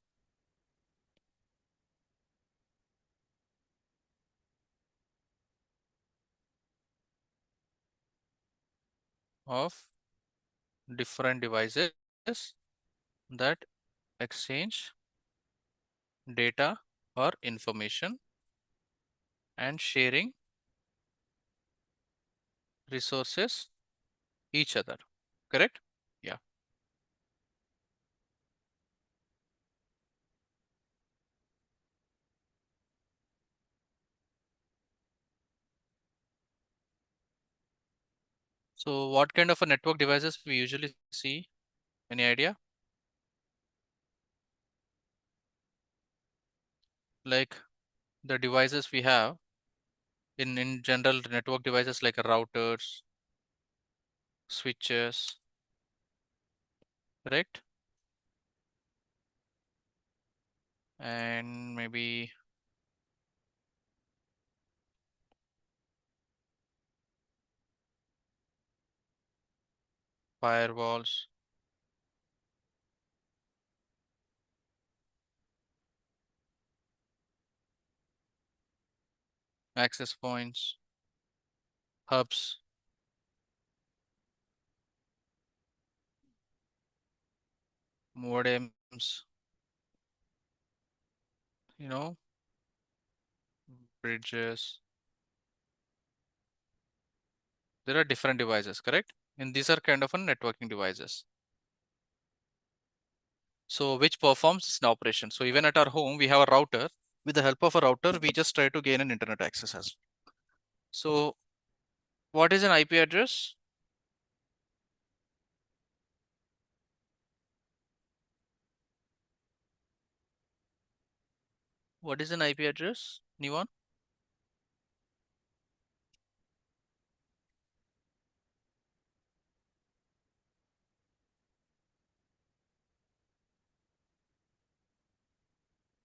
of different devices that exchange data or information and sharing resources each other. Correct? Yeah. So what kind of a network devices we usually see? Any idea? Like the devices we have in general network devices like routers, switches, correct? And maybe firewalls, access points, hubs, modems, you know, bridges. There are different devices, correct? And these are kind of a networking devices. So which performs an operation. So even at our home, we have a router. With the help of a router, we just try to gain an internet access as well. So what is an IP address? What is an IP address? Anyone?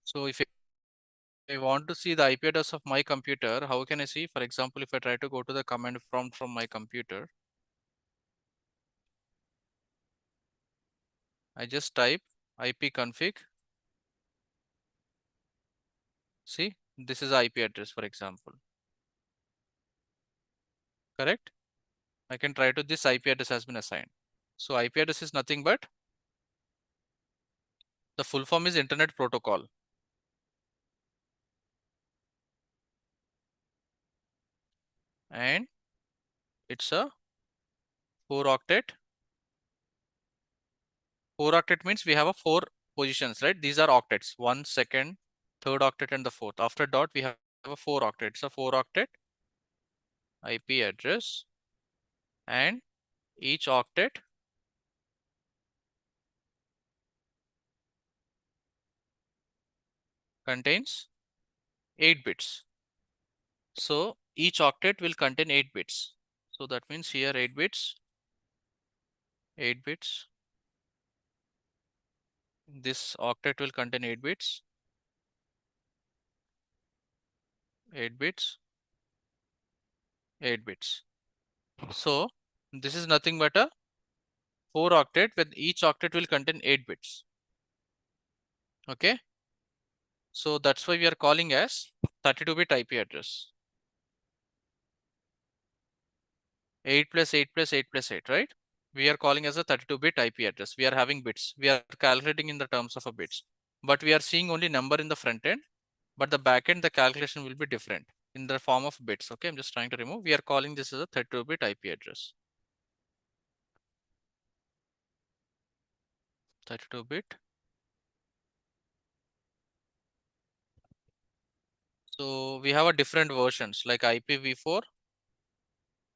So if I want to see the IP address of my computer, how can I see? For example, if I try to go to the command prompt from my computer, I just type ipconfig. See, this is IP address, for example. correct? I can try to this IP address has been assigned. So IP address is nothing but the full form is Internet Protocol. And it's a 4 octet. 4 octet means we have a 4 positions, right? These are octets, 1, second, third octet, and the fourth. After dot, we have a 4 octet. It's a 4 octet IP address, and each octet contains 8 bits. So each octet will contain 8 bits. So that means here 8 bits, 8 bits. This octet will contain 8 bits, 8 bits, 8 bits. So this is nothing but a 4 octet, when each octet will contain 8 bits. Okay. So that's why we are calling as 32-bit IP address. 8 plus 8 plus 8 plus 8, right? We are calling as a 32-bit IP address. We are having bits. We are calculating in the terms of a bits. But we are seeing only number in the front end. But the back end, the calculation will be different in the form of bits. Okay, I'm just trying to remove. We are calling this as a 32-bit IP address. 32-bit. So we have a different versions like IPv4,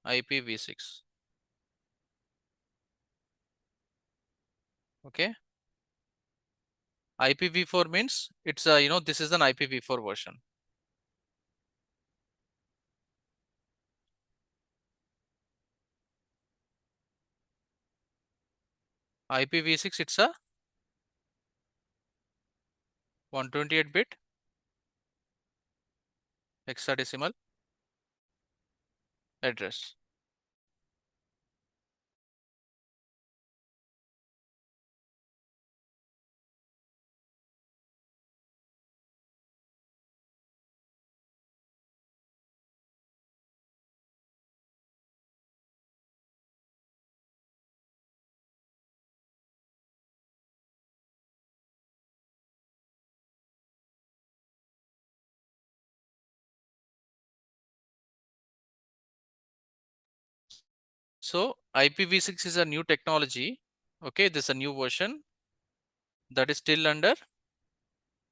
IPv6. Okay. IPv4 means it's a, this is an IPv4 version. IPv6, it's a 128-bit hexadecimal address. So IPv6 is a new technology. Okay, this is a new version that is still under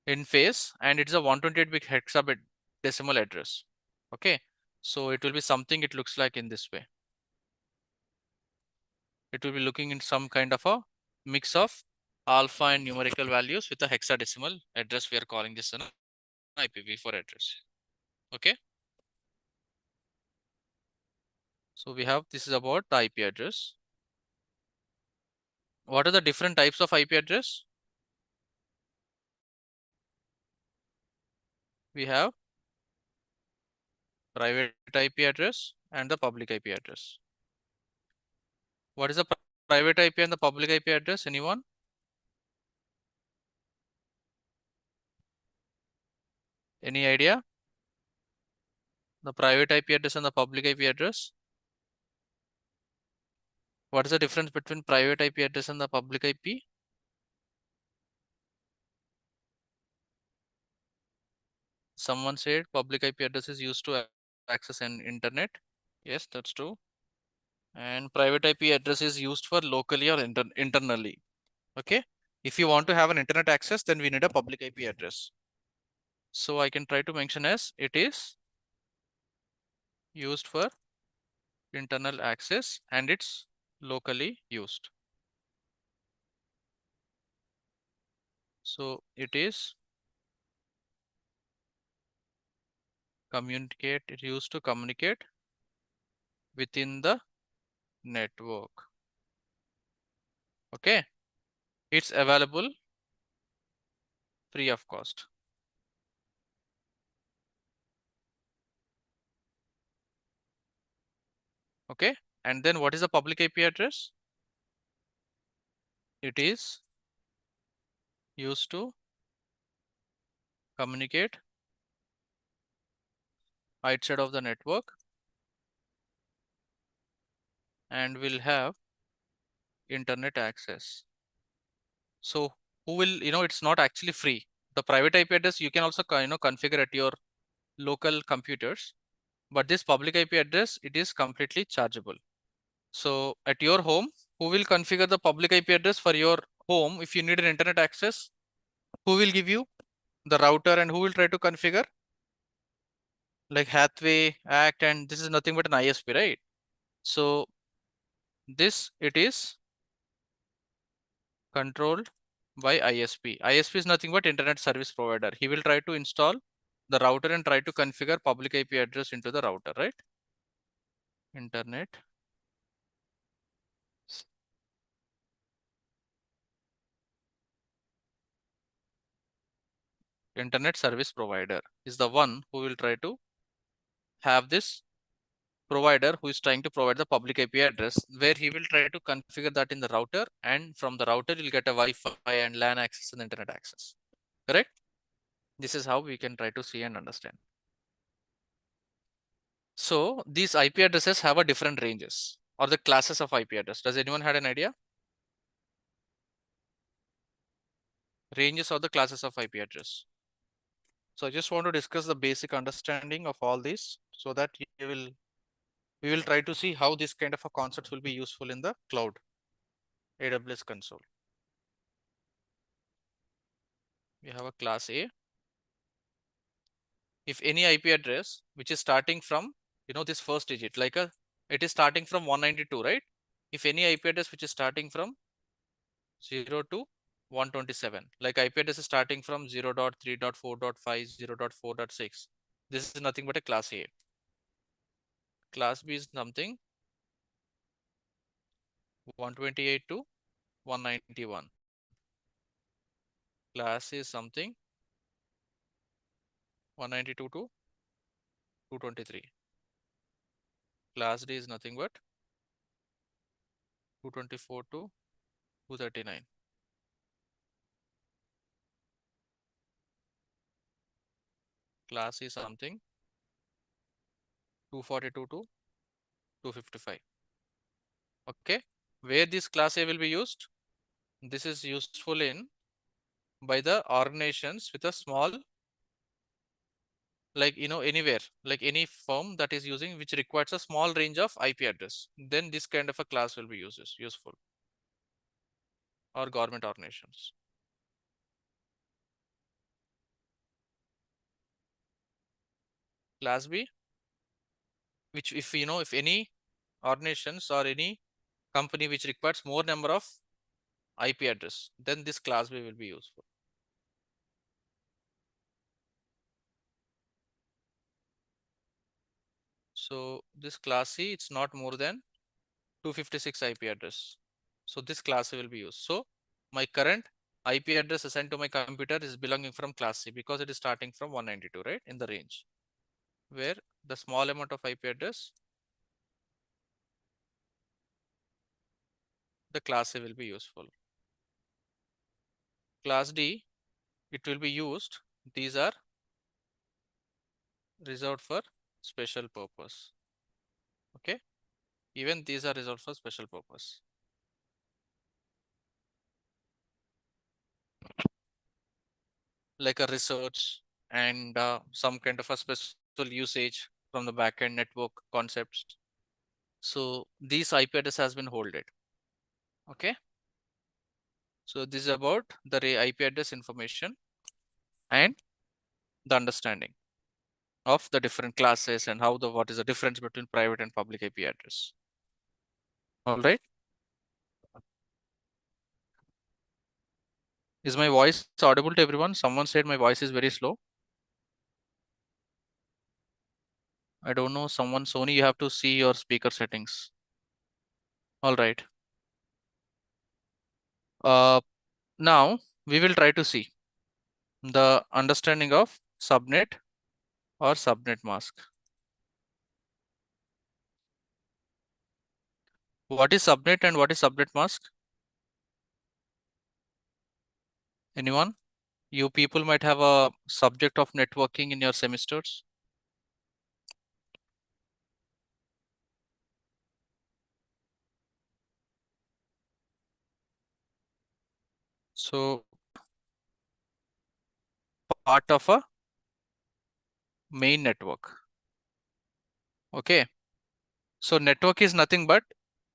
in phase, and it's a 128-bit hexabit decimal address. Okay, so it will be something, it looks like in this way. It will be looking in some kind of a mix of alpha and numerical values with a hexadecimal address. We are calling this an IPv4 address. Okay, so we have, this is about the IP address. What are the different types of IP address? We have private IP address and the public IP address. What is the private IP and the public IP address? Anyone? Any idea? The private IP address and the public IP address. What is the difference between private IP address and the public IP? Someone said public IP address is used to access an internet. Yes, that's true. And private IP address is used for locally or internally. Okay. If you want to have an internet access, then we need a public IP address. So I can try to mention as it is used for internal access and it's locally used. So it is used to communicate within the network. Okay, it's available free of cost. Okay, and then what is the public IP address? It is used to communicate outside of the network and will have internet access. So who will, it's not actually free. The private IP address you can also configure at your local computers, but this public IP address, it is completely chargeable. So at your home, who will configure the public IP address for your home? If you need an internet access, who will give you the router and who will try to configure? Like Hathway, Act, and this is nothing but an ISP, right? So this, it is controlled by ISP. ISP is nothing but internet service provider. He will try to install the router and try to configure public IP address into the router, right? Internet service provider is the one who will try to have this provider who is trying to provide the public IP address, where he will try to configure that in the router, and from the router you'll get a Wi-Fi and LAN access and internet access. Correct? This is how we can try to see and understand. So these IP addresses have a different ranges or the classes of IP address. Does anyone had an idea? Ranges or the classes of IP address. So I just want to discuss the basic understanding of all these so that we will try to see how this kind of a concept will be useful in the cloud AWS console. We have a class A. If any IP address which is starting from, this first digit, like it is starting from 192, right? If any IP address which is starting from 0 to 127, like IP address is starting from 0.3.4.5, 0.4.6, this is nothing but a class A. Class B is something 128 to 191. Class C is something 192 to 223. Class D is nothing but 224 to 239. Class E is something 242 to 255. Okay, where this class A will be used? This is useful in by the organizations with a small, like anywhere, like any firm that is using which requires a small range of IP address, then this kind of a class will be useful, or government organizations. Class B, which if any organizations or any company which requires more number of IP address, then this class B will be useful. So this class C, it's not more than 256 IP address. So this class C will be used. So my current IP address assigned to my computer is belonging from class C because it is starting from 192, right? In the range where the small amount of IP address, the class C will be useful. Class D, it will be used. These are reserved for special purpose. Okay. Even these are reserved for special purpose. Like a research and some kind of a special usage from the backend network concepts. So these IP address has been holded. Okay. So this is about the IP address information and the understanding of the different classes and how what is the difference between private and public IP address. All right. Is my voice audible to everyone? Someone said my voice is very slow. I don't know. Someone, Sony, you have to see your speaker settings. All right. Now we will try to see the understanding of subnet or subnet mask. What is subnet and what is subnet mask? Anyone? You people might have a subject of networking in your semesters. So part of a main network. Okay. So network is nothing but,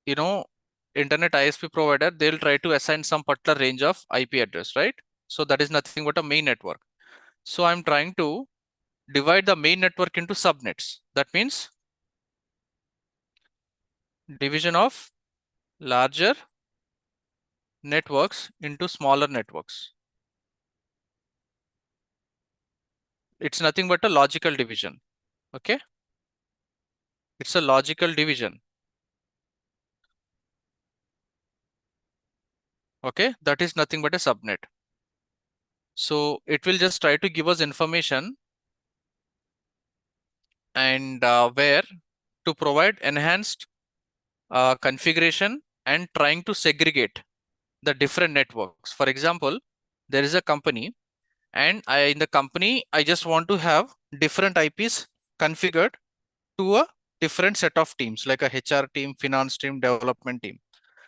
internet ISP provider, they'll try to assign some particular range of IP address, right? So that is nothing but a main network. So I'm trying to divide the main network into subnets. That means division of larger networks into smaller networks. It's nothing but a logical division. Okay. It's a logical division. Okay. That is nothing but a subnet. So it will just try to give us information and where to provide enhanced configuration and trying to segregate the different networks. For example, there is a company and in the company, I just want to have different IPs configured to a different set of teams like a HR team, finance team, development team.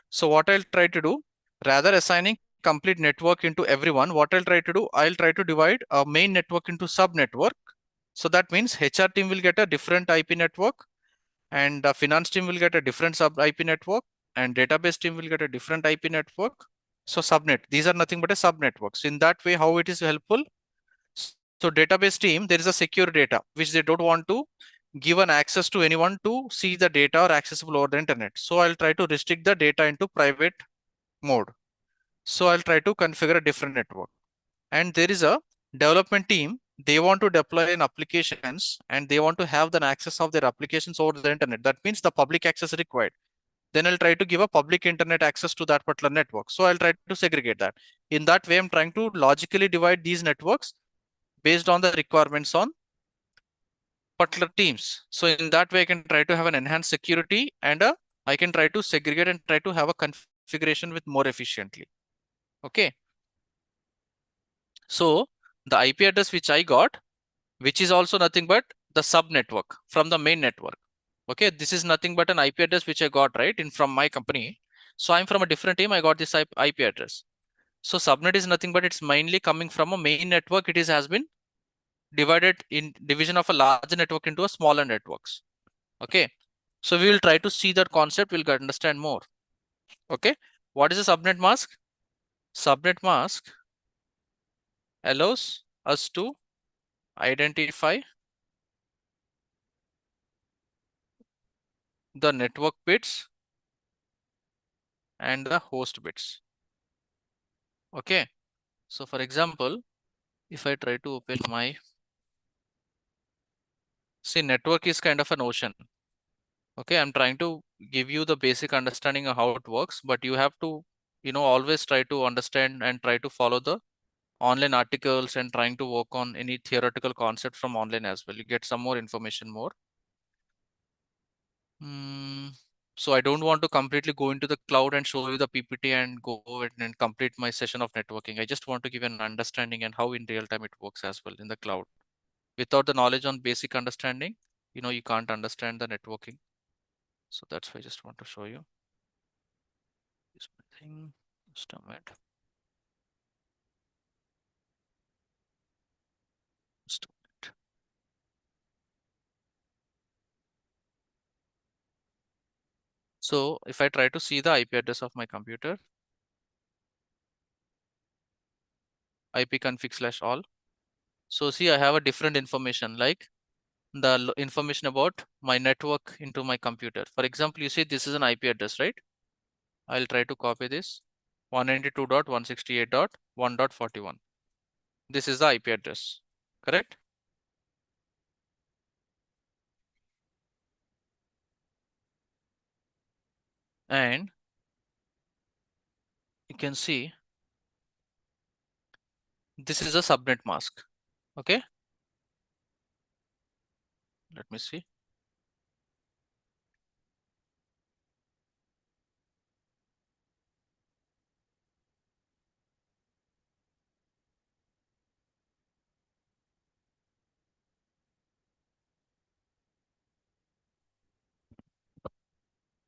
So what I'll try to do, rather assigning complete network into everyone, what I'll try to do, I'll try to divide a main network into sub network. So that means HR team will get a different IP network and the finance team will get a different sub IP network and database team will get a different IP network. So subnet, these are nothing but a sub networks. In that way, how it is helpful? So database team, there is a secure data which they don't want to give an access to anyone to see the data or accessible over the internet. So I'll try to restrict the data into private mode. So I'll try to configure a different network. And there is a development team, they want to deploy an applications and they want to have the access of their applications over the internet. That means the public access required. Then I'll try to give a public internet access to that particular network. So I'll try to segregate that. In that way, I'm trying to logically divide these networks based on the requirements on particular teams. So in that way, I can try to have an enhanced security and I can try to segregate and try to have a configuration with more efficiently. Okay. So the IP address which I got, which is also nothing but the sub network from the main network. Okay. This is nothing but an IP address which I got right in from my company. So I'm from a different team. I got this IP address. So subnet is nothing but it's mainly coming from a main network. It is has been divided in division of a larger network into a smaller networks. Okay. So we will try to see that concept. We'll understand more. Okay. What is a subnet mask? Subnet mask allows us to identify the network bits and the host bits. Okay. So for example, if I try to open my, see, network is kind of an ocean. Okay. I'm trying to give you the basic understanding of how it works, but you have to, always try to understand and try to follow the online articles and trying to work on any theoretical concept from online as well. You get some more information more. So I don't want to completely go into the cloud and show you the PPT and go and complete my session of networking. I just want to give an understanding and how in real time it works as well in the cloud. Without the knowledge on basic understanding, you can't understand the networking. So that's why I just want to show you this thing. Stomach. Stomach. So if I try to see the IP address of my computer, ipconfig/all. So see, I have a different information like the information about my network into my computer. For example, you see this is an IP address, right? I'll try to copy this 192.168.1.41. This is the IP address, correct? And you can see this is a subnet mask. Okay, let me see.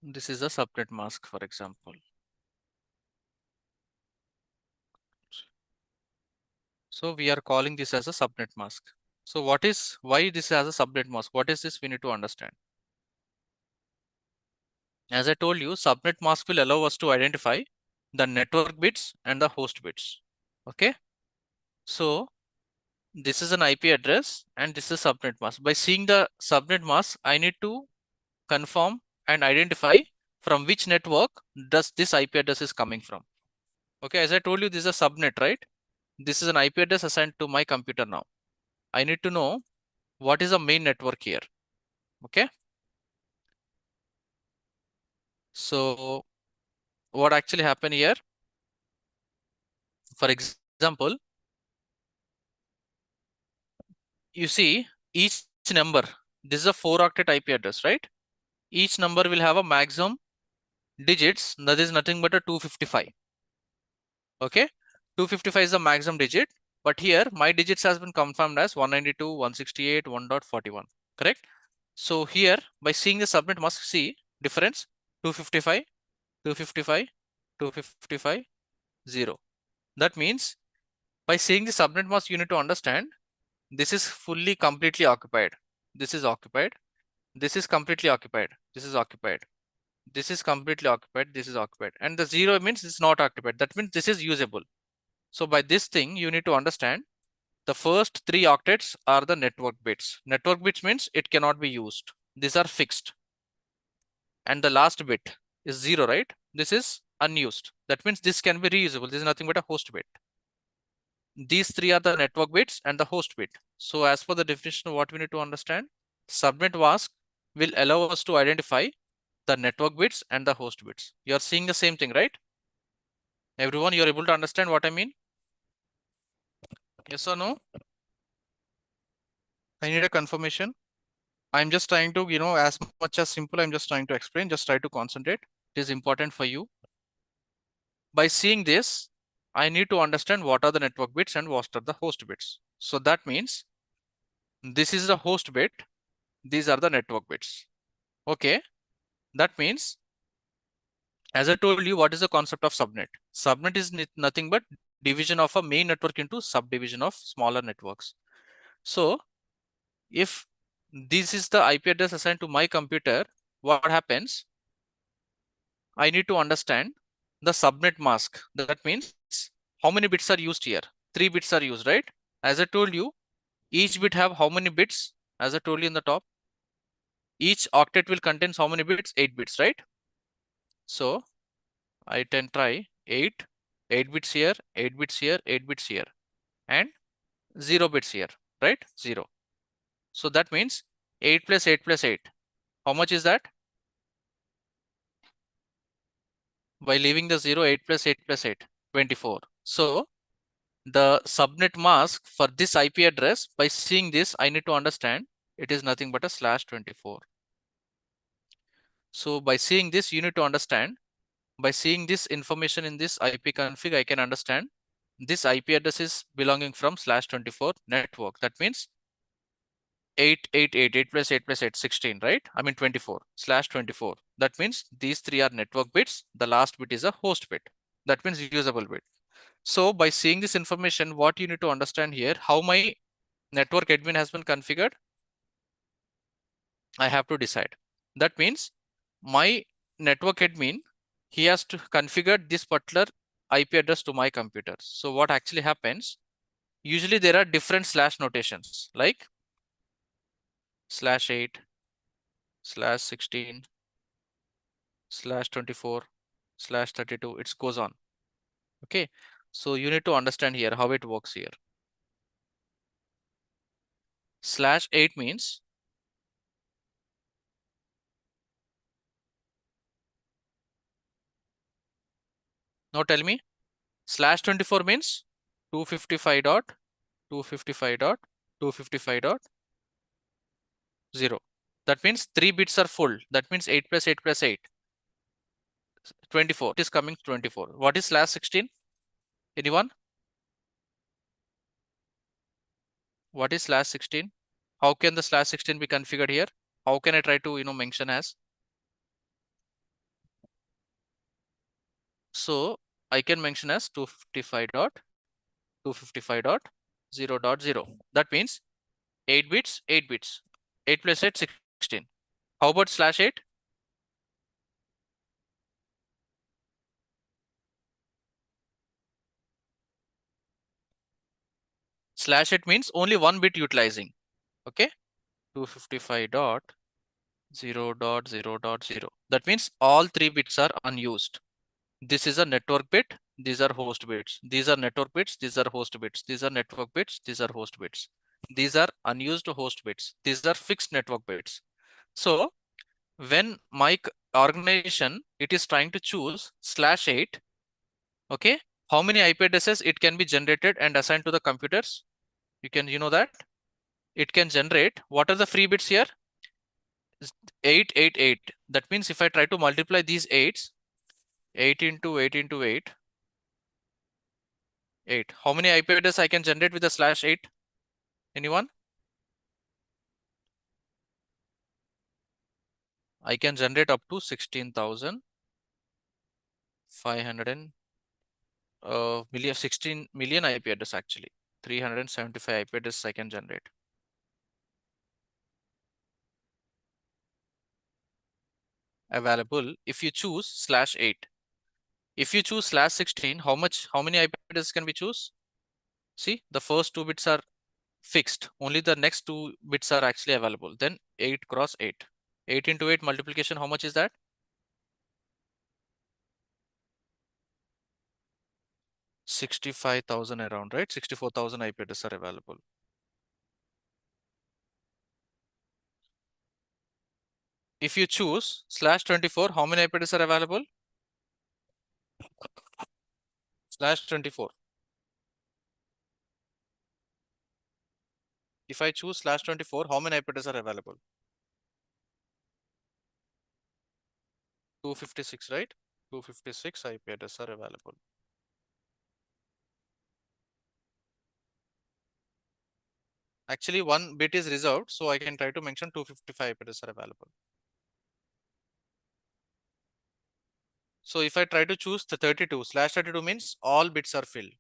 This is a subnet mask, for example. So we are calling this as a subnet mask. So why this has a subnet mask? What is this? We need to understand. As I told you, subnet mask will allow us to identify the network bits and the host bits. Okay. So this is an IP address and this is subnet mask. By seeing the subnet mask, I need to confirm and identify from which network does this IP address is coming from. Okay, as I told you, this is a subnet, right? This is an IP address assigned to my computer now. I need to know what is the main network here. Okay. So what actually happened here? For example, you see each number, this is a 4-octet IP address, right? Each number will have a maximum digits, that is nothing but a 255. Okay, 255 is the maximum digit, but here my digits has been confirmed as 192, 168, 1.41. Correct. So here by seeing the subnet mask, see difference 255, 255, 255, 0. That means by seeing the subnet mask, you need to understand this is fully completely occupied. This is occupied. This is completely occupied. This is occupied. This is completely occupied. This is occupied. And the 0 means it's not occupied. That means this is usable. So by this thing, you need to understand the first 3 octets are the network bits. Network bits means it cannot be used. These are fixed. And the last bit is 0, right? This is unused. That means this can be reusable. This is nothing but a host bit. These 3 are the network bits and the host bit. So as per the definition of what we need to understand, subnet mask will allow us to identify the network bits and the host bits. You are seeing the same thing, right? Everyone, you are able to understand what I mean? Yes or no? I need a confirmation. I'm just trying to, as much as simple, I'm just trying to explain. Just try to concentrate. It is important for you. By seeing this, I need to understand what are the network bits and what are the host bits. So that means this is the host bit. These are the network bits. Okay. That means, as I told you, what is the concept of subnet? Subnet is nothing but division of a main network into subdivision of smaller networks. So if this is the IP address assigned to my computer, what happens? I need to understand the subnet mask. That means how many bits are used here? 3 bits are used, right? As I told you, each bit have how many bits? As I told you in the top, each octet will contain how many bits? 8 bits, right? So I can try 8 bits here, 8 bits here, 8 bits here, and 0 bits here, right? 0. So that means 8 plus 8 plus 8. How much is that? By leaving the 0, 8 plus 8 plus 8, 24. So the subnet mask for this IP address, by seeing this, I need to understand it is nothing but a /24. So by seeing this, you need to understand, by seeing this information in this IP config, I can understand this IP address is belonging from /24 network. That means 8 plus 8 plus 8, 16, right? I mean 24, /24. That means these 3 are network bits. The last bit is a host bit. That means usable bit. So by seeing this information, what you need to understand here, how my network admin has been configured, I have to decide. That means my network admin, he has to configure this particular IP address to my computer. So what actually happens, usually there are different slash notations like /8, /16, /24, /32, it goes on. Okay. So you need to understand here how it works here. /8 means now tell me, /24 means 255 dot 255 dot 255 dot 0. That means 3 bits are full. That means 8 plus 8 plus 8, 24. It is coming 24. What is /16? Anyone? What is /16? How can the /16 be configured here? How can I try to mention as? So I can mention as 255 dot 255 dot 0.0. That means 8 bits, 8 bits. 8 plus 8, 16. How about /8? /8 means only one bit utilizing. Okay. 255.0.0.0. That means all 3 bits are unused. This is a network bit. These are host bits. These are network bits. These are host bits. These are network bits. These are host bits. These are unused host bits. These are fixed network bits. So when my organization, it is trying to choose /8, okay, how many IP addresses it can be generated and assigned to the computers? You know that it can generate, what are the free bits here? 8, 8, 8. That means if I try to multiply these 8s, 8 into 8 into 8, 8. How many IP addresses I can generate with the /8? Anyone? I can generate up to 16,500 million, 16 million IP address actually. 375 IP addresses I can generate. Available if you choose /8. If you choose /16, how many IP addresses can we choose? See, the first 2 bits are fixed. Only the next 2 bits are actually available. Then 8 cross 8. 8 into 8 multiplication, how much is that? 65,000 around, right? 64,000 IP addresses are available. If you choose /24, how many IP addresses are available? /24. If I choose /24, how many IP addresses are available? 256, right? 256 IP addresses are available. Actually, one bit is reserved, so I can try to mention 255 IP addresses are available. So if I try to choose the 32, /32 means all bits are filled.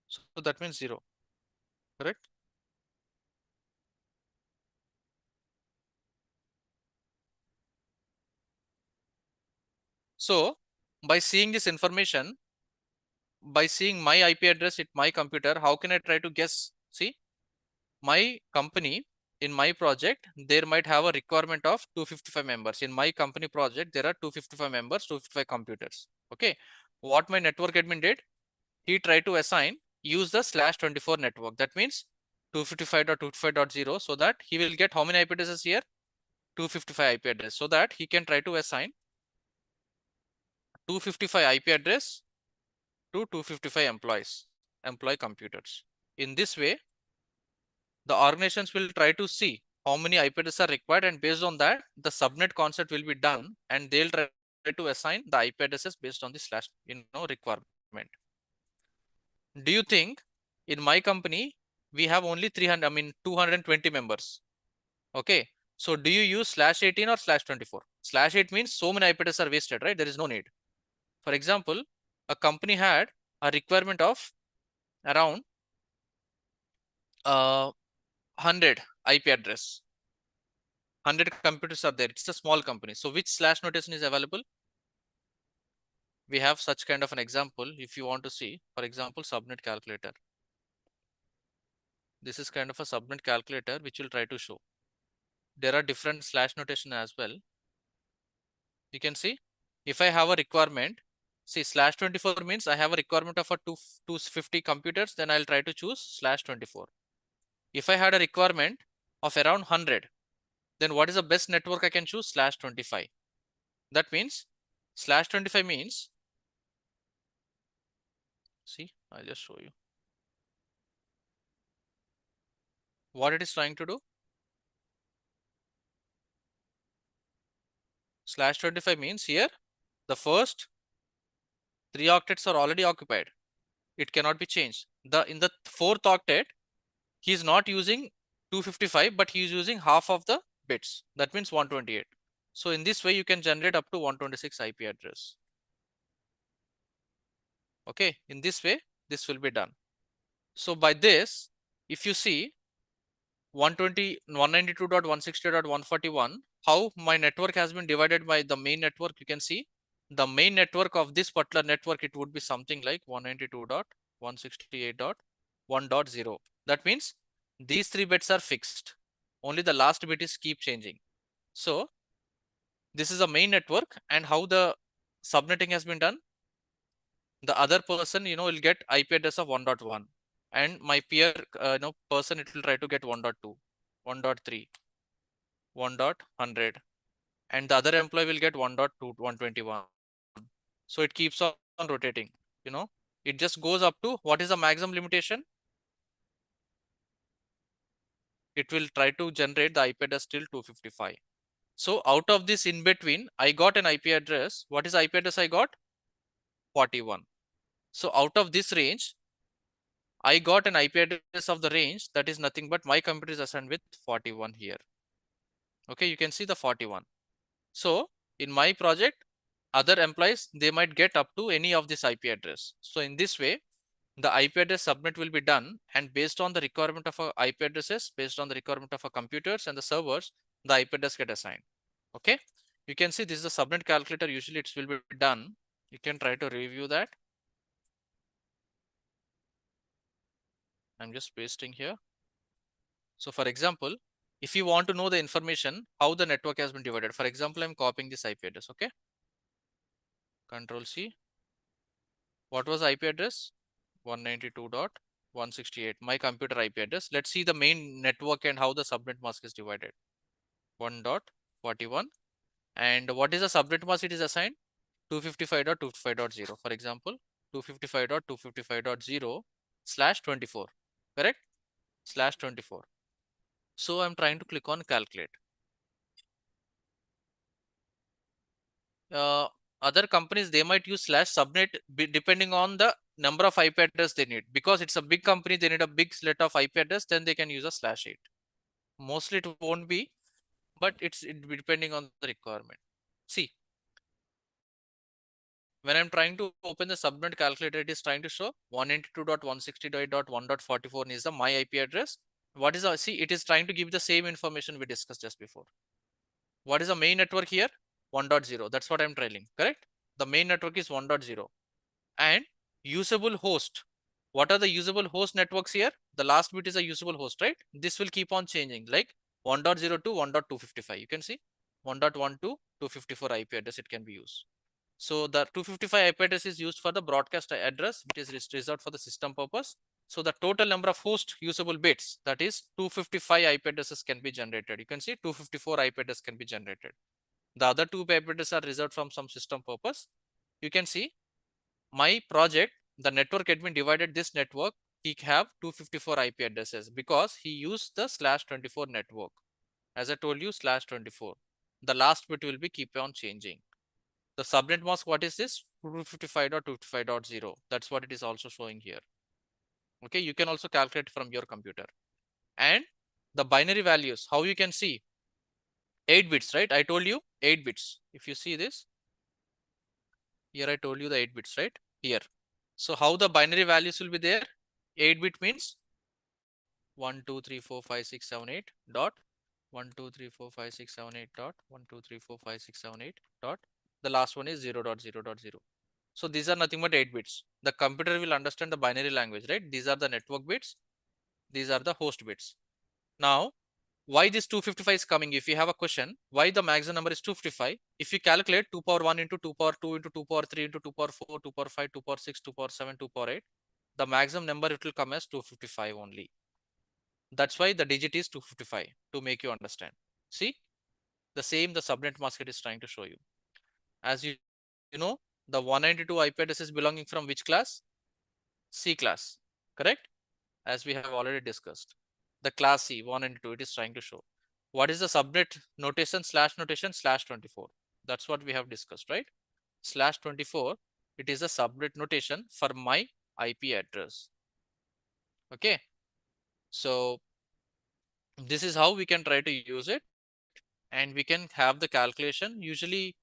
So that means 0, correct? So by seeing this information, by seeing my IP address at my computer, how can I try to guess? See, my company, in my project, there might have a requirement of 255 members. In my company project, there are 255 members, 255 computers. Okay. What my network admin did, he tried to assign, use the /24 network. That means 255.255.0, so that he will get how many IP addresses here? 255 IP address, so that he can try to assign 255 IP address to 255 employee computers. In this way, the organizations will try to see how many IP addresses are required, and based on that, the subnet concept will be done, and they'll try to assign the IP addresses based on the requirement. Do you think in my company we have only 220 members? Okay, so do you use /18 or /24? /8 means so many IP addresses are wasted, right? There is no need. For example, a company had a requirement of around 100 IP address. 100 computers are there. It's a small company. So which slash notation is available? We have such kind of an example. If you want to see, for example, subnet calculator. This is kind of a subnet calculator which will try to show. There are different slash notation as well. You can see if I have a requirement, see /24 means I have a requirement of a 250 computers, then I'll try to choose /24. If I had a requirement of around 100, then what is the best network I can choose? /25. That means /25 means, see, I'll just show you what it is trying to do. /25 means here the first 3 octets are already occupied. It cannot be changed. In the 4th octet, he is not using 255, but he is using half of the bits. That means 128. So in this way, you can generate up to 126 IP address. Okay, in this way, this will be done. So by this, if you see 192.168.141, how my network has been divided by the main network, you can see the main network of this particular network, it would be something like 192.168.1.0. That means these 3 bits are fixed. Only the last bit is keep changing. So this is a main network, and how the subnetting has been done. The other person, will get IP address of 1.1, and my peer, person, it will try to get 1.2, 1.3, 1.100, and the other employee will get 1.2, 121. So it keeps on rotating. It just goes up to what is the maximum limitation. It will try to generate the IP address till 255. So out of this in between, I got an IP address. What is IP address I got? 41. So out of this range, I got an IP address of the range that is nothing but my computer is assigned with 41 here. Okay, you can see the 41. So in my project, other employees, they might get up to any of this IP address. So in this way, the IP address subnet will be done, and based on the requirement of our IP addresses, based on the requirement of our computers and the servers, the IP address get assigned. Okay, you can see this is the subnet calculator. Usually it will be done. You can try to review that. I'm just pasting here. So for example, if you want to know the information, how the network has been divided, for example, I'm copying this IP address. Okay, Control C. What was IP address? 192.168, my computer IP address. Let's see the main network and how the subnet mask is divided. 1.41, and what is the subnet mask it is assigned? 255.255.0. For example, 255.255.0 slash 24, correct? Slash 24. So I'm trying to click on calculate. Other companies, they might use slash subnet depending on the number of IP address they need. Because it's a big company, they need a big set of IP address, then they can use a /8. Mostly it won't be, but it's depending on the requirement. See, when I'm trying to open the subnet calculator, it is trying to show 192.168.1.44 is the my IP address. What is the, see, it is trying to give the same information we discussed just before. What is the main network here? 1.0. That's what I'm trailing, correct? The main network is 1.0. And usable host. What are the usable host networks here? The last bit is a usable host, right? This will keep on changing, like 1.0 to 1.255. You can see 1.1 to 254 IP address it can be used. So the 255 IP address is used for the broadcast address, which is reserved for the system purpose. So the total number of host usable bits, that is 255 IP addresses can be generated. You can see 254 IP address can be generated. The other 2 IP addresses are reserved from some system purpose. You can see my project, the network admin divided this network. He have 254 IP addresses because he used the /24 network. As I told you, /24. The last bit will be keep on changing. The subnet mask, what is this? 255.255.0. That's what it is also showing here. Okay, you can also calculate from your computer. And the binary values, how you can see 8 bits, right? I told you 8 bits. If you see this, here I told you the 8 bits, right? Here. So how the binary values will be there? 8 bit means 1 2 3 4 5 6 7 8 dot 1 2 3 4 5 6 7 8 dot 1 2 3 4 5 6 7 8 dot. The last one is 0.0.0. So these are nothing but 8 bits. The computer will understand the binary language, right? These are the network bits. These are the host bits. Now, why this 255 is coming? If you have a question, why the maximum number is 255? If you calculate 2 power 1 into 2 power 2 into 2 power 3 into 2 power 4, 2 power 5, 2 power 6, 2 power 7, 2 power 8, the maximum number it will come as 255 only. That's why the digit is 255, to make you understand. See, the same the subnet mask is trying to show you. As you know, the 192 IP address is belonging from which class? C class, correct? As we have already discussed. The class C, 1 and 2, it is trying to show. What is the subnet notation, /24? That's what we have discussed, right? /24, it is a subnet notation for my IP address. Okay. So this is how we can try to use it, and we can have the calculation. Usually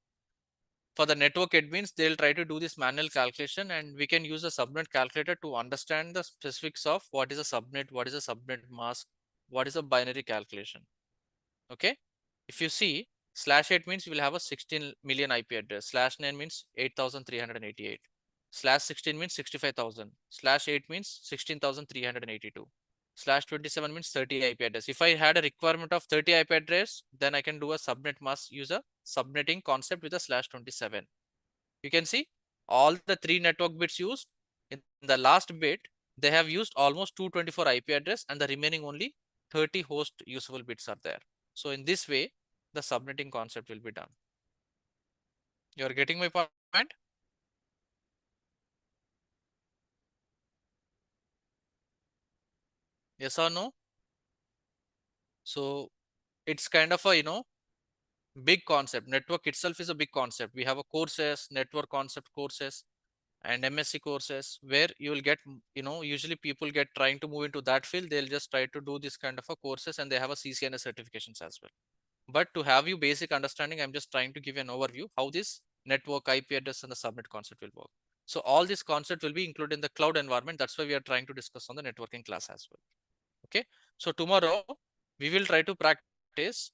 For the network admins, they'll try to do this manual calculation, and we can use a subnet calculator to understand the specifics of what is a subnet, what is a subnet mask, what is a binary calculation. Okay. If you see, /8 means we'll have a 16 million IP address. /9 means 8,388. /16 means 65,000. /8 means 16,382. /27 means 30 IP address. If I had a requirement of 30 IP address, then I can do a subnet mask, use a subnetting concept with a /27. You can see all the 3 network bits used. In the last bit, they have used almost 224 IP address, and the remaining only 30 host usable bits are there. So in this way, the subnetting concept will be done. You are getting my point? Yes or no? So it's kind of a big concept. Network itself is a big concept. We have a courses, network concept courses, and MSc courses, where you will get, usually people get trying to move into that field. They'll just try to do this kind of a courses, and they have a CCNA certifications as well. But to have you basic understanding, I'm just trying to give you an overview how this network, IP address, and the subnet concept will work. So all this concept will be included in the cloud environment. That's why we are trying to discuss on the networking class as well. Okay. So tomorrow we will try to practice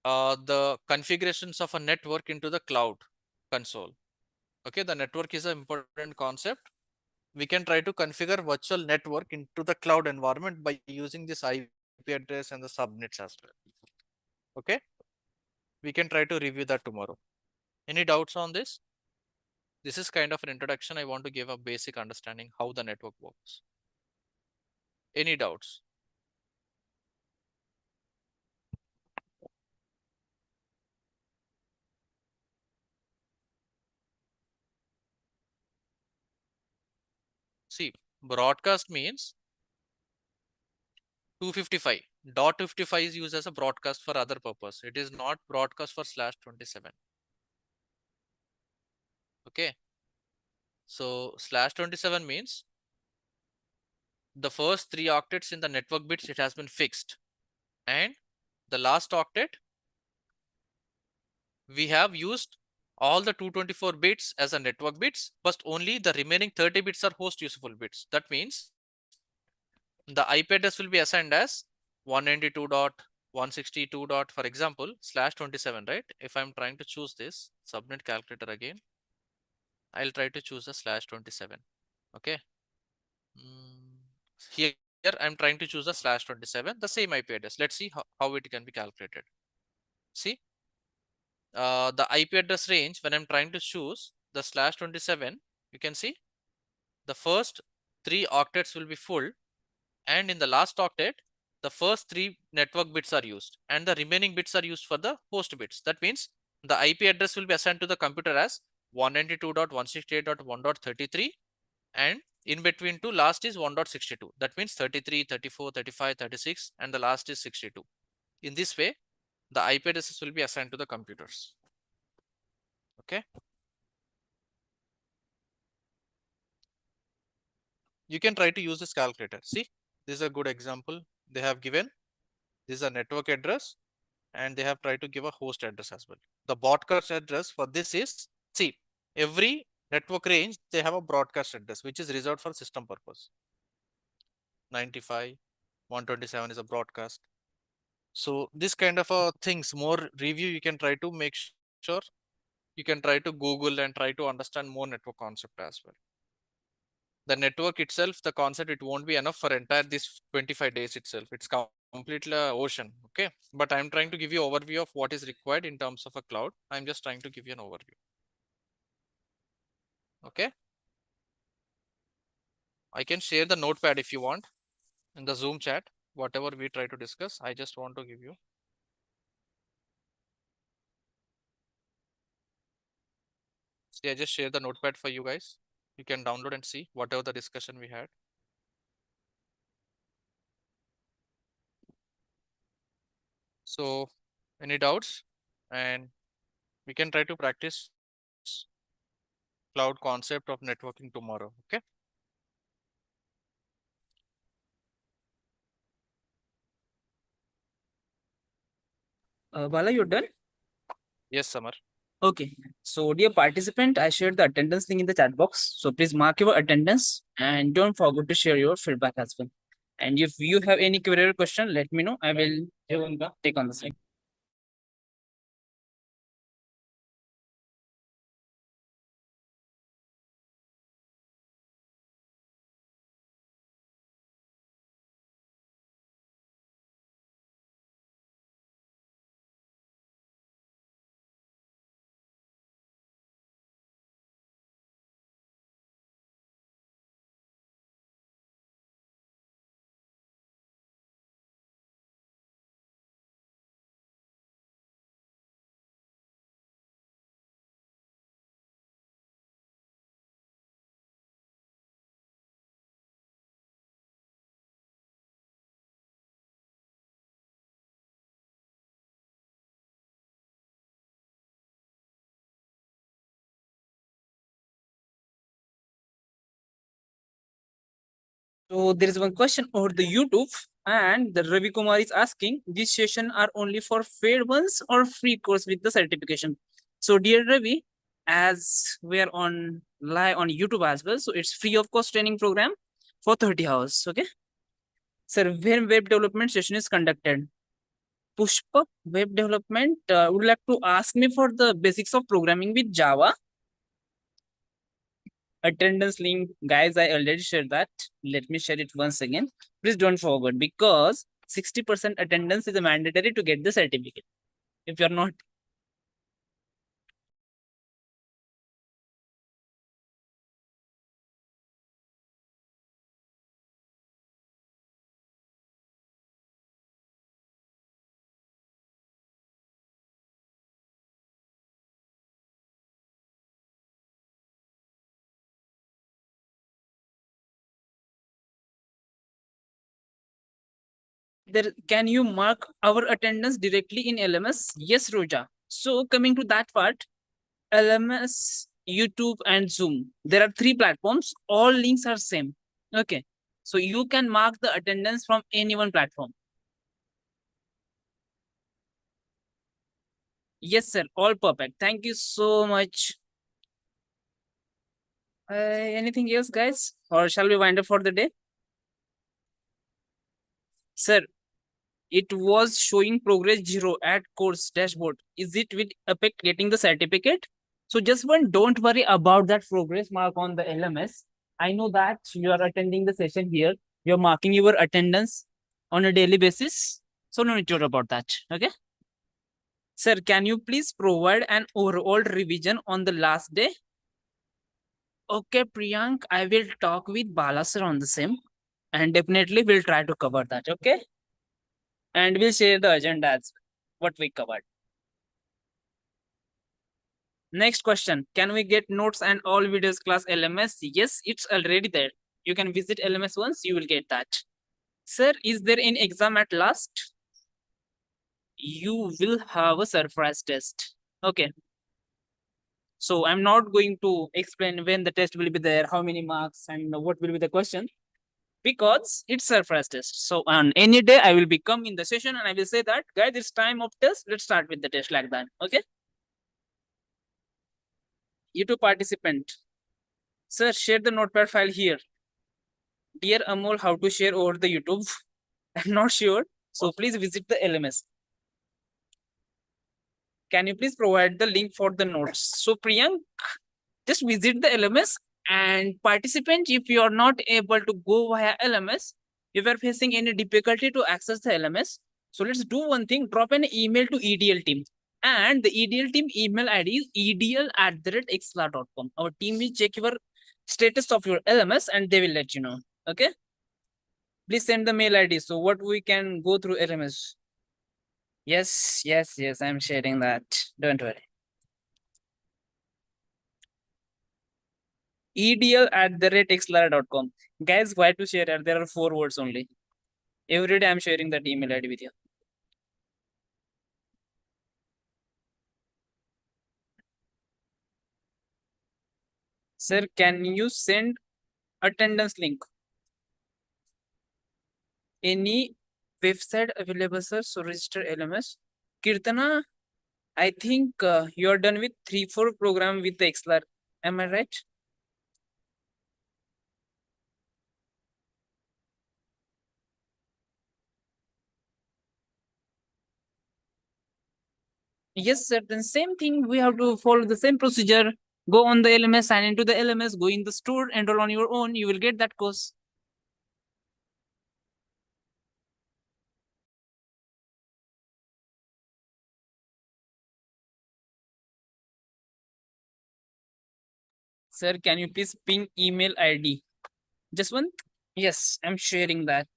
the configurations of a network into the cloud console. Okay. The network is an important concept. We can try to configure virtual network into the cloud environment by using this IP address and the subnets as well. Okay. We can try to review that tomorrow. Any doubts on this? This is kind of an introduction. I want to give a basic understanding how the network works. Any doubts? See, broadcast means 255. Dot 55 is used as a broadcast for other purpose. It is not broadcast for /27. Okay. So /27 means the first 3 octets in the network bits, it has been fixed. And the last octet, we have used all the 224 bits as a network bits, but only the remaining 30 bits are host usable bits. That means the IP address will be assigned as 192.162. For example, /27, right? If I'm trying to choose this subnet calculator again, I'll try to choose a /27. Okay. Here I'm trying to choose a /27, the same IP address. Let's see how it can be calculated. See, the IP address range, when I'm trying to choose the /27, you can see the first 3 octets will be full, and in the last octet, the first 3 network bits are used, and the remaining bits are used for the host bits. That means the IP address will be assigned to the computer as 192.168.1.33, and in between two, last is 1.62. That means 33, 34, 35, 36, and the last is 62. In this way, the IP addresses will be assigned to the computers. Okay. You can try to use this calculator. See, this is a good example. They have given this is a network address, and they have tried to give a host address as well. The broadcast address for this is, see, every network range, they have a broadcast address, which is reserved for system purpose. 95, 127 is a broadcast. So this kind of things, more review, you can try to make sure, you can try to Google and try to understand more network concept as well. The network itself, the concept, it won't be enough for entire this 25 days itself. It's completely ocean. Okay. But I'm trying to give you overview of what is required in terms of a cloud. I'm just trying to give you an overview. Okay. I can share the notepad if you want in the Zoom chat, whatever we try to discuss. I just want to give you. See, I just share the notepad for you guys. You can download and see whatever the discussion we had. So any doubts? And we can try to practice cloud concept of networking tomorrow. Okay. Bala, you're done? Yes, Samar. Okay. So, dear participant, I shared the attendance link in the chat box. So, please mark your attendance and don't forget to share your feedback as well. And if you have any query or question, let me know. I will take on the same. So there is one question over the YouTube, and the Ravi Kumar is asking, these sessions are only for paid ones or free course with the certification? So dear Ravi, as we are on live on YouTube as well, so it's free of cost training program for 30 hours. Okay. Sir, when web development session is conducted? Pushpa, web development, would you like to ask me for the basics of programming with Java? Attendance link, guys, I already shared that. Let me share it once again. Please don't forget, because 60% attendance is a mandatory to get the certificate. If you're not, there, can you mark our attendance directly in LMS? Yes, Roja. So coming to that part, LMS, YouTube, and Zoom, there are three platforms, all links are same. Okay, so you can mark the attendance from any one platform. Yes, sir. All perfect. Thank you so much. Anything else, guys? Or shall we wind up for the day? Sir, it was showing progress zero at course dashboard. Is it with Epic getting the certificate? So just one, don't worry about that progress mark on the LMS. I know that you are attending the session here. You're marking your attendance on a daily basis. So no need to worry about that. Okay. Sir, can you please provide an overall revision on the last day? Okay, Priyank, I will talk with Bala sir on the same, and definitely we'll try to cover that. Okay, and we'll share the agenda as well, what we covered. Next question: can we get notes and all videos class LMS? Yes, it's already there. You can visit LMS once, you will get that. Sir, is there an exam at last? You will have a surprise test. Okay. So I'm not going to explain when the test will be there, how many marks, and what will be the question, because it's surprise test. So on any day I will be come in the session and I will say that, guys, it's time of test. Let's start with the test like that. Okay. YouTube participant, sir, share the notepad file here. Dear Amol, how to share over the YouTube? I'm not sure. So please visit the LMS. Can you please provide the link for the notes? So Priyank, just visit the LMS, and participant, if you are not able to go via LMS, if you are facing any difficulty to access the LMS, so let's do one thing, drop an email to EDL team, and the EDL team email ID is edl@xla.com. Our team will check your status of your LMS and they will let you know. Okay, please send the mail ID so what we can go through LMS. Yes, I'm sharing that, don't worry. edl@xlara.com. Guys, why to share it? There are 4 words only. Every day I'm sharing that email ID with you. Sir, can you send attendance link? Any website available, sir? So register LMS. Kirtana, I think you're done with 3-4 program with the Xlar. Am I right? Yes, sir. Then same thing. We have to follow the same procedure. Go on the LMS, sign into the LMS, go in the store, enroll on your own. You will get that course. Sir, can you please ping email ID? Just one? Yes, I'm sharing that.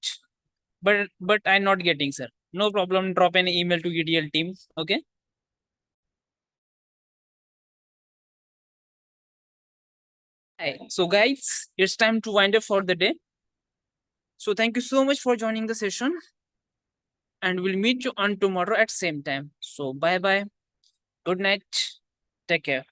But I'm not getting, sir. No problem. Drop an email to EDL team. Okay. Hi. So guys, it's time to wind up for the day. So thank you so much for joining the session. And we'll meet you on tomorrow at same time. So bye bye. Good night. Take care.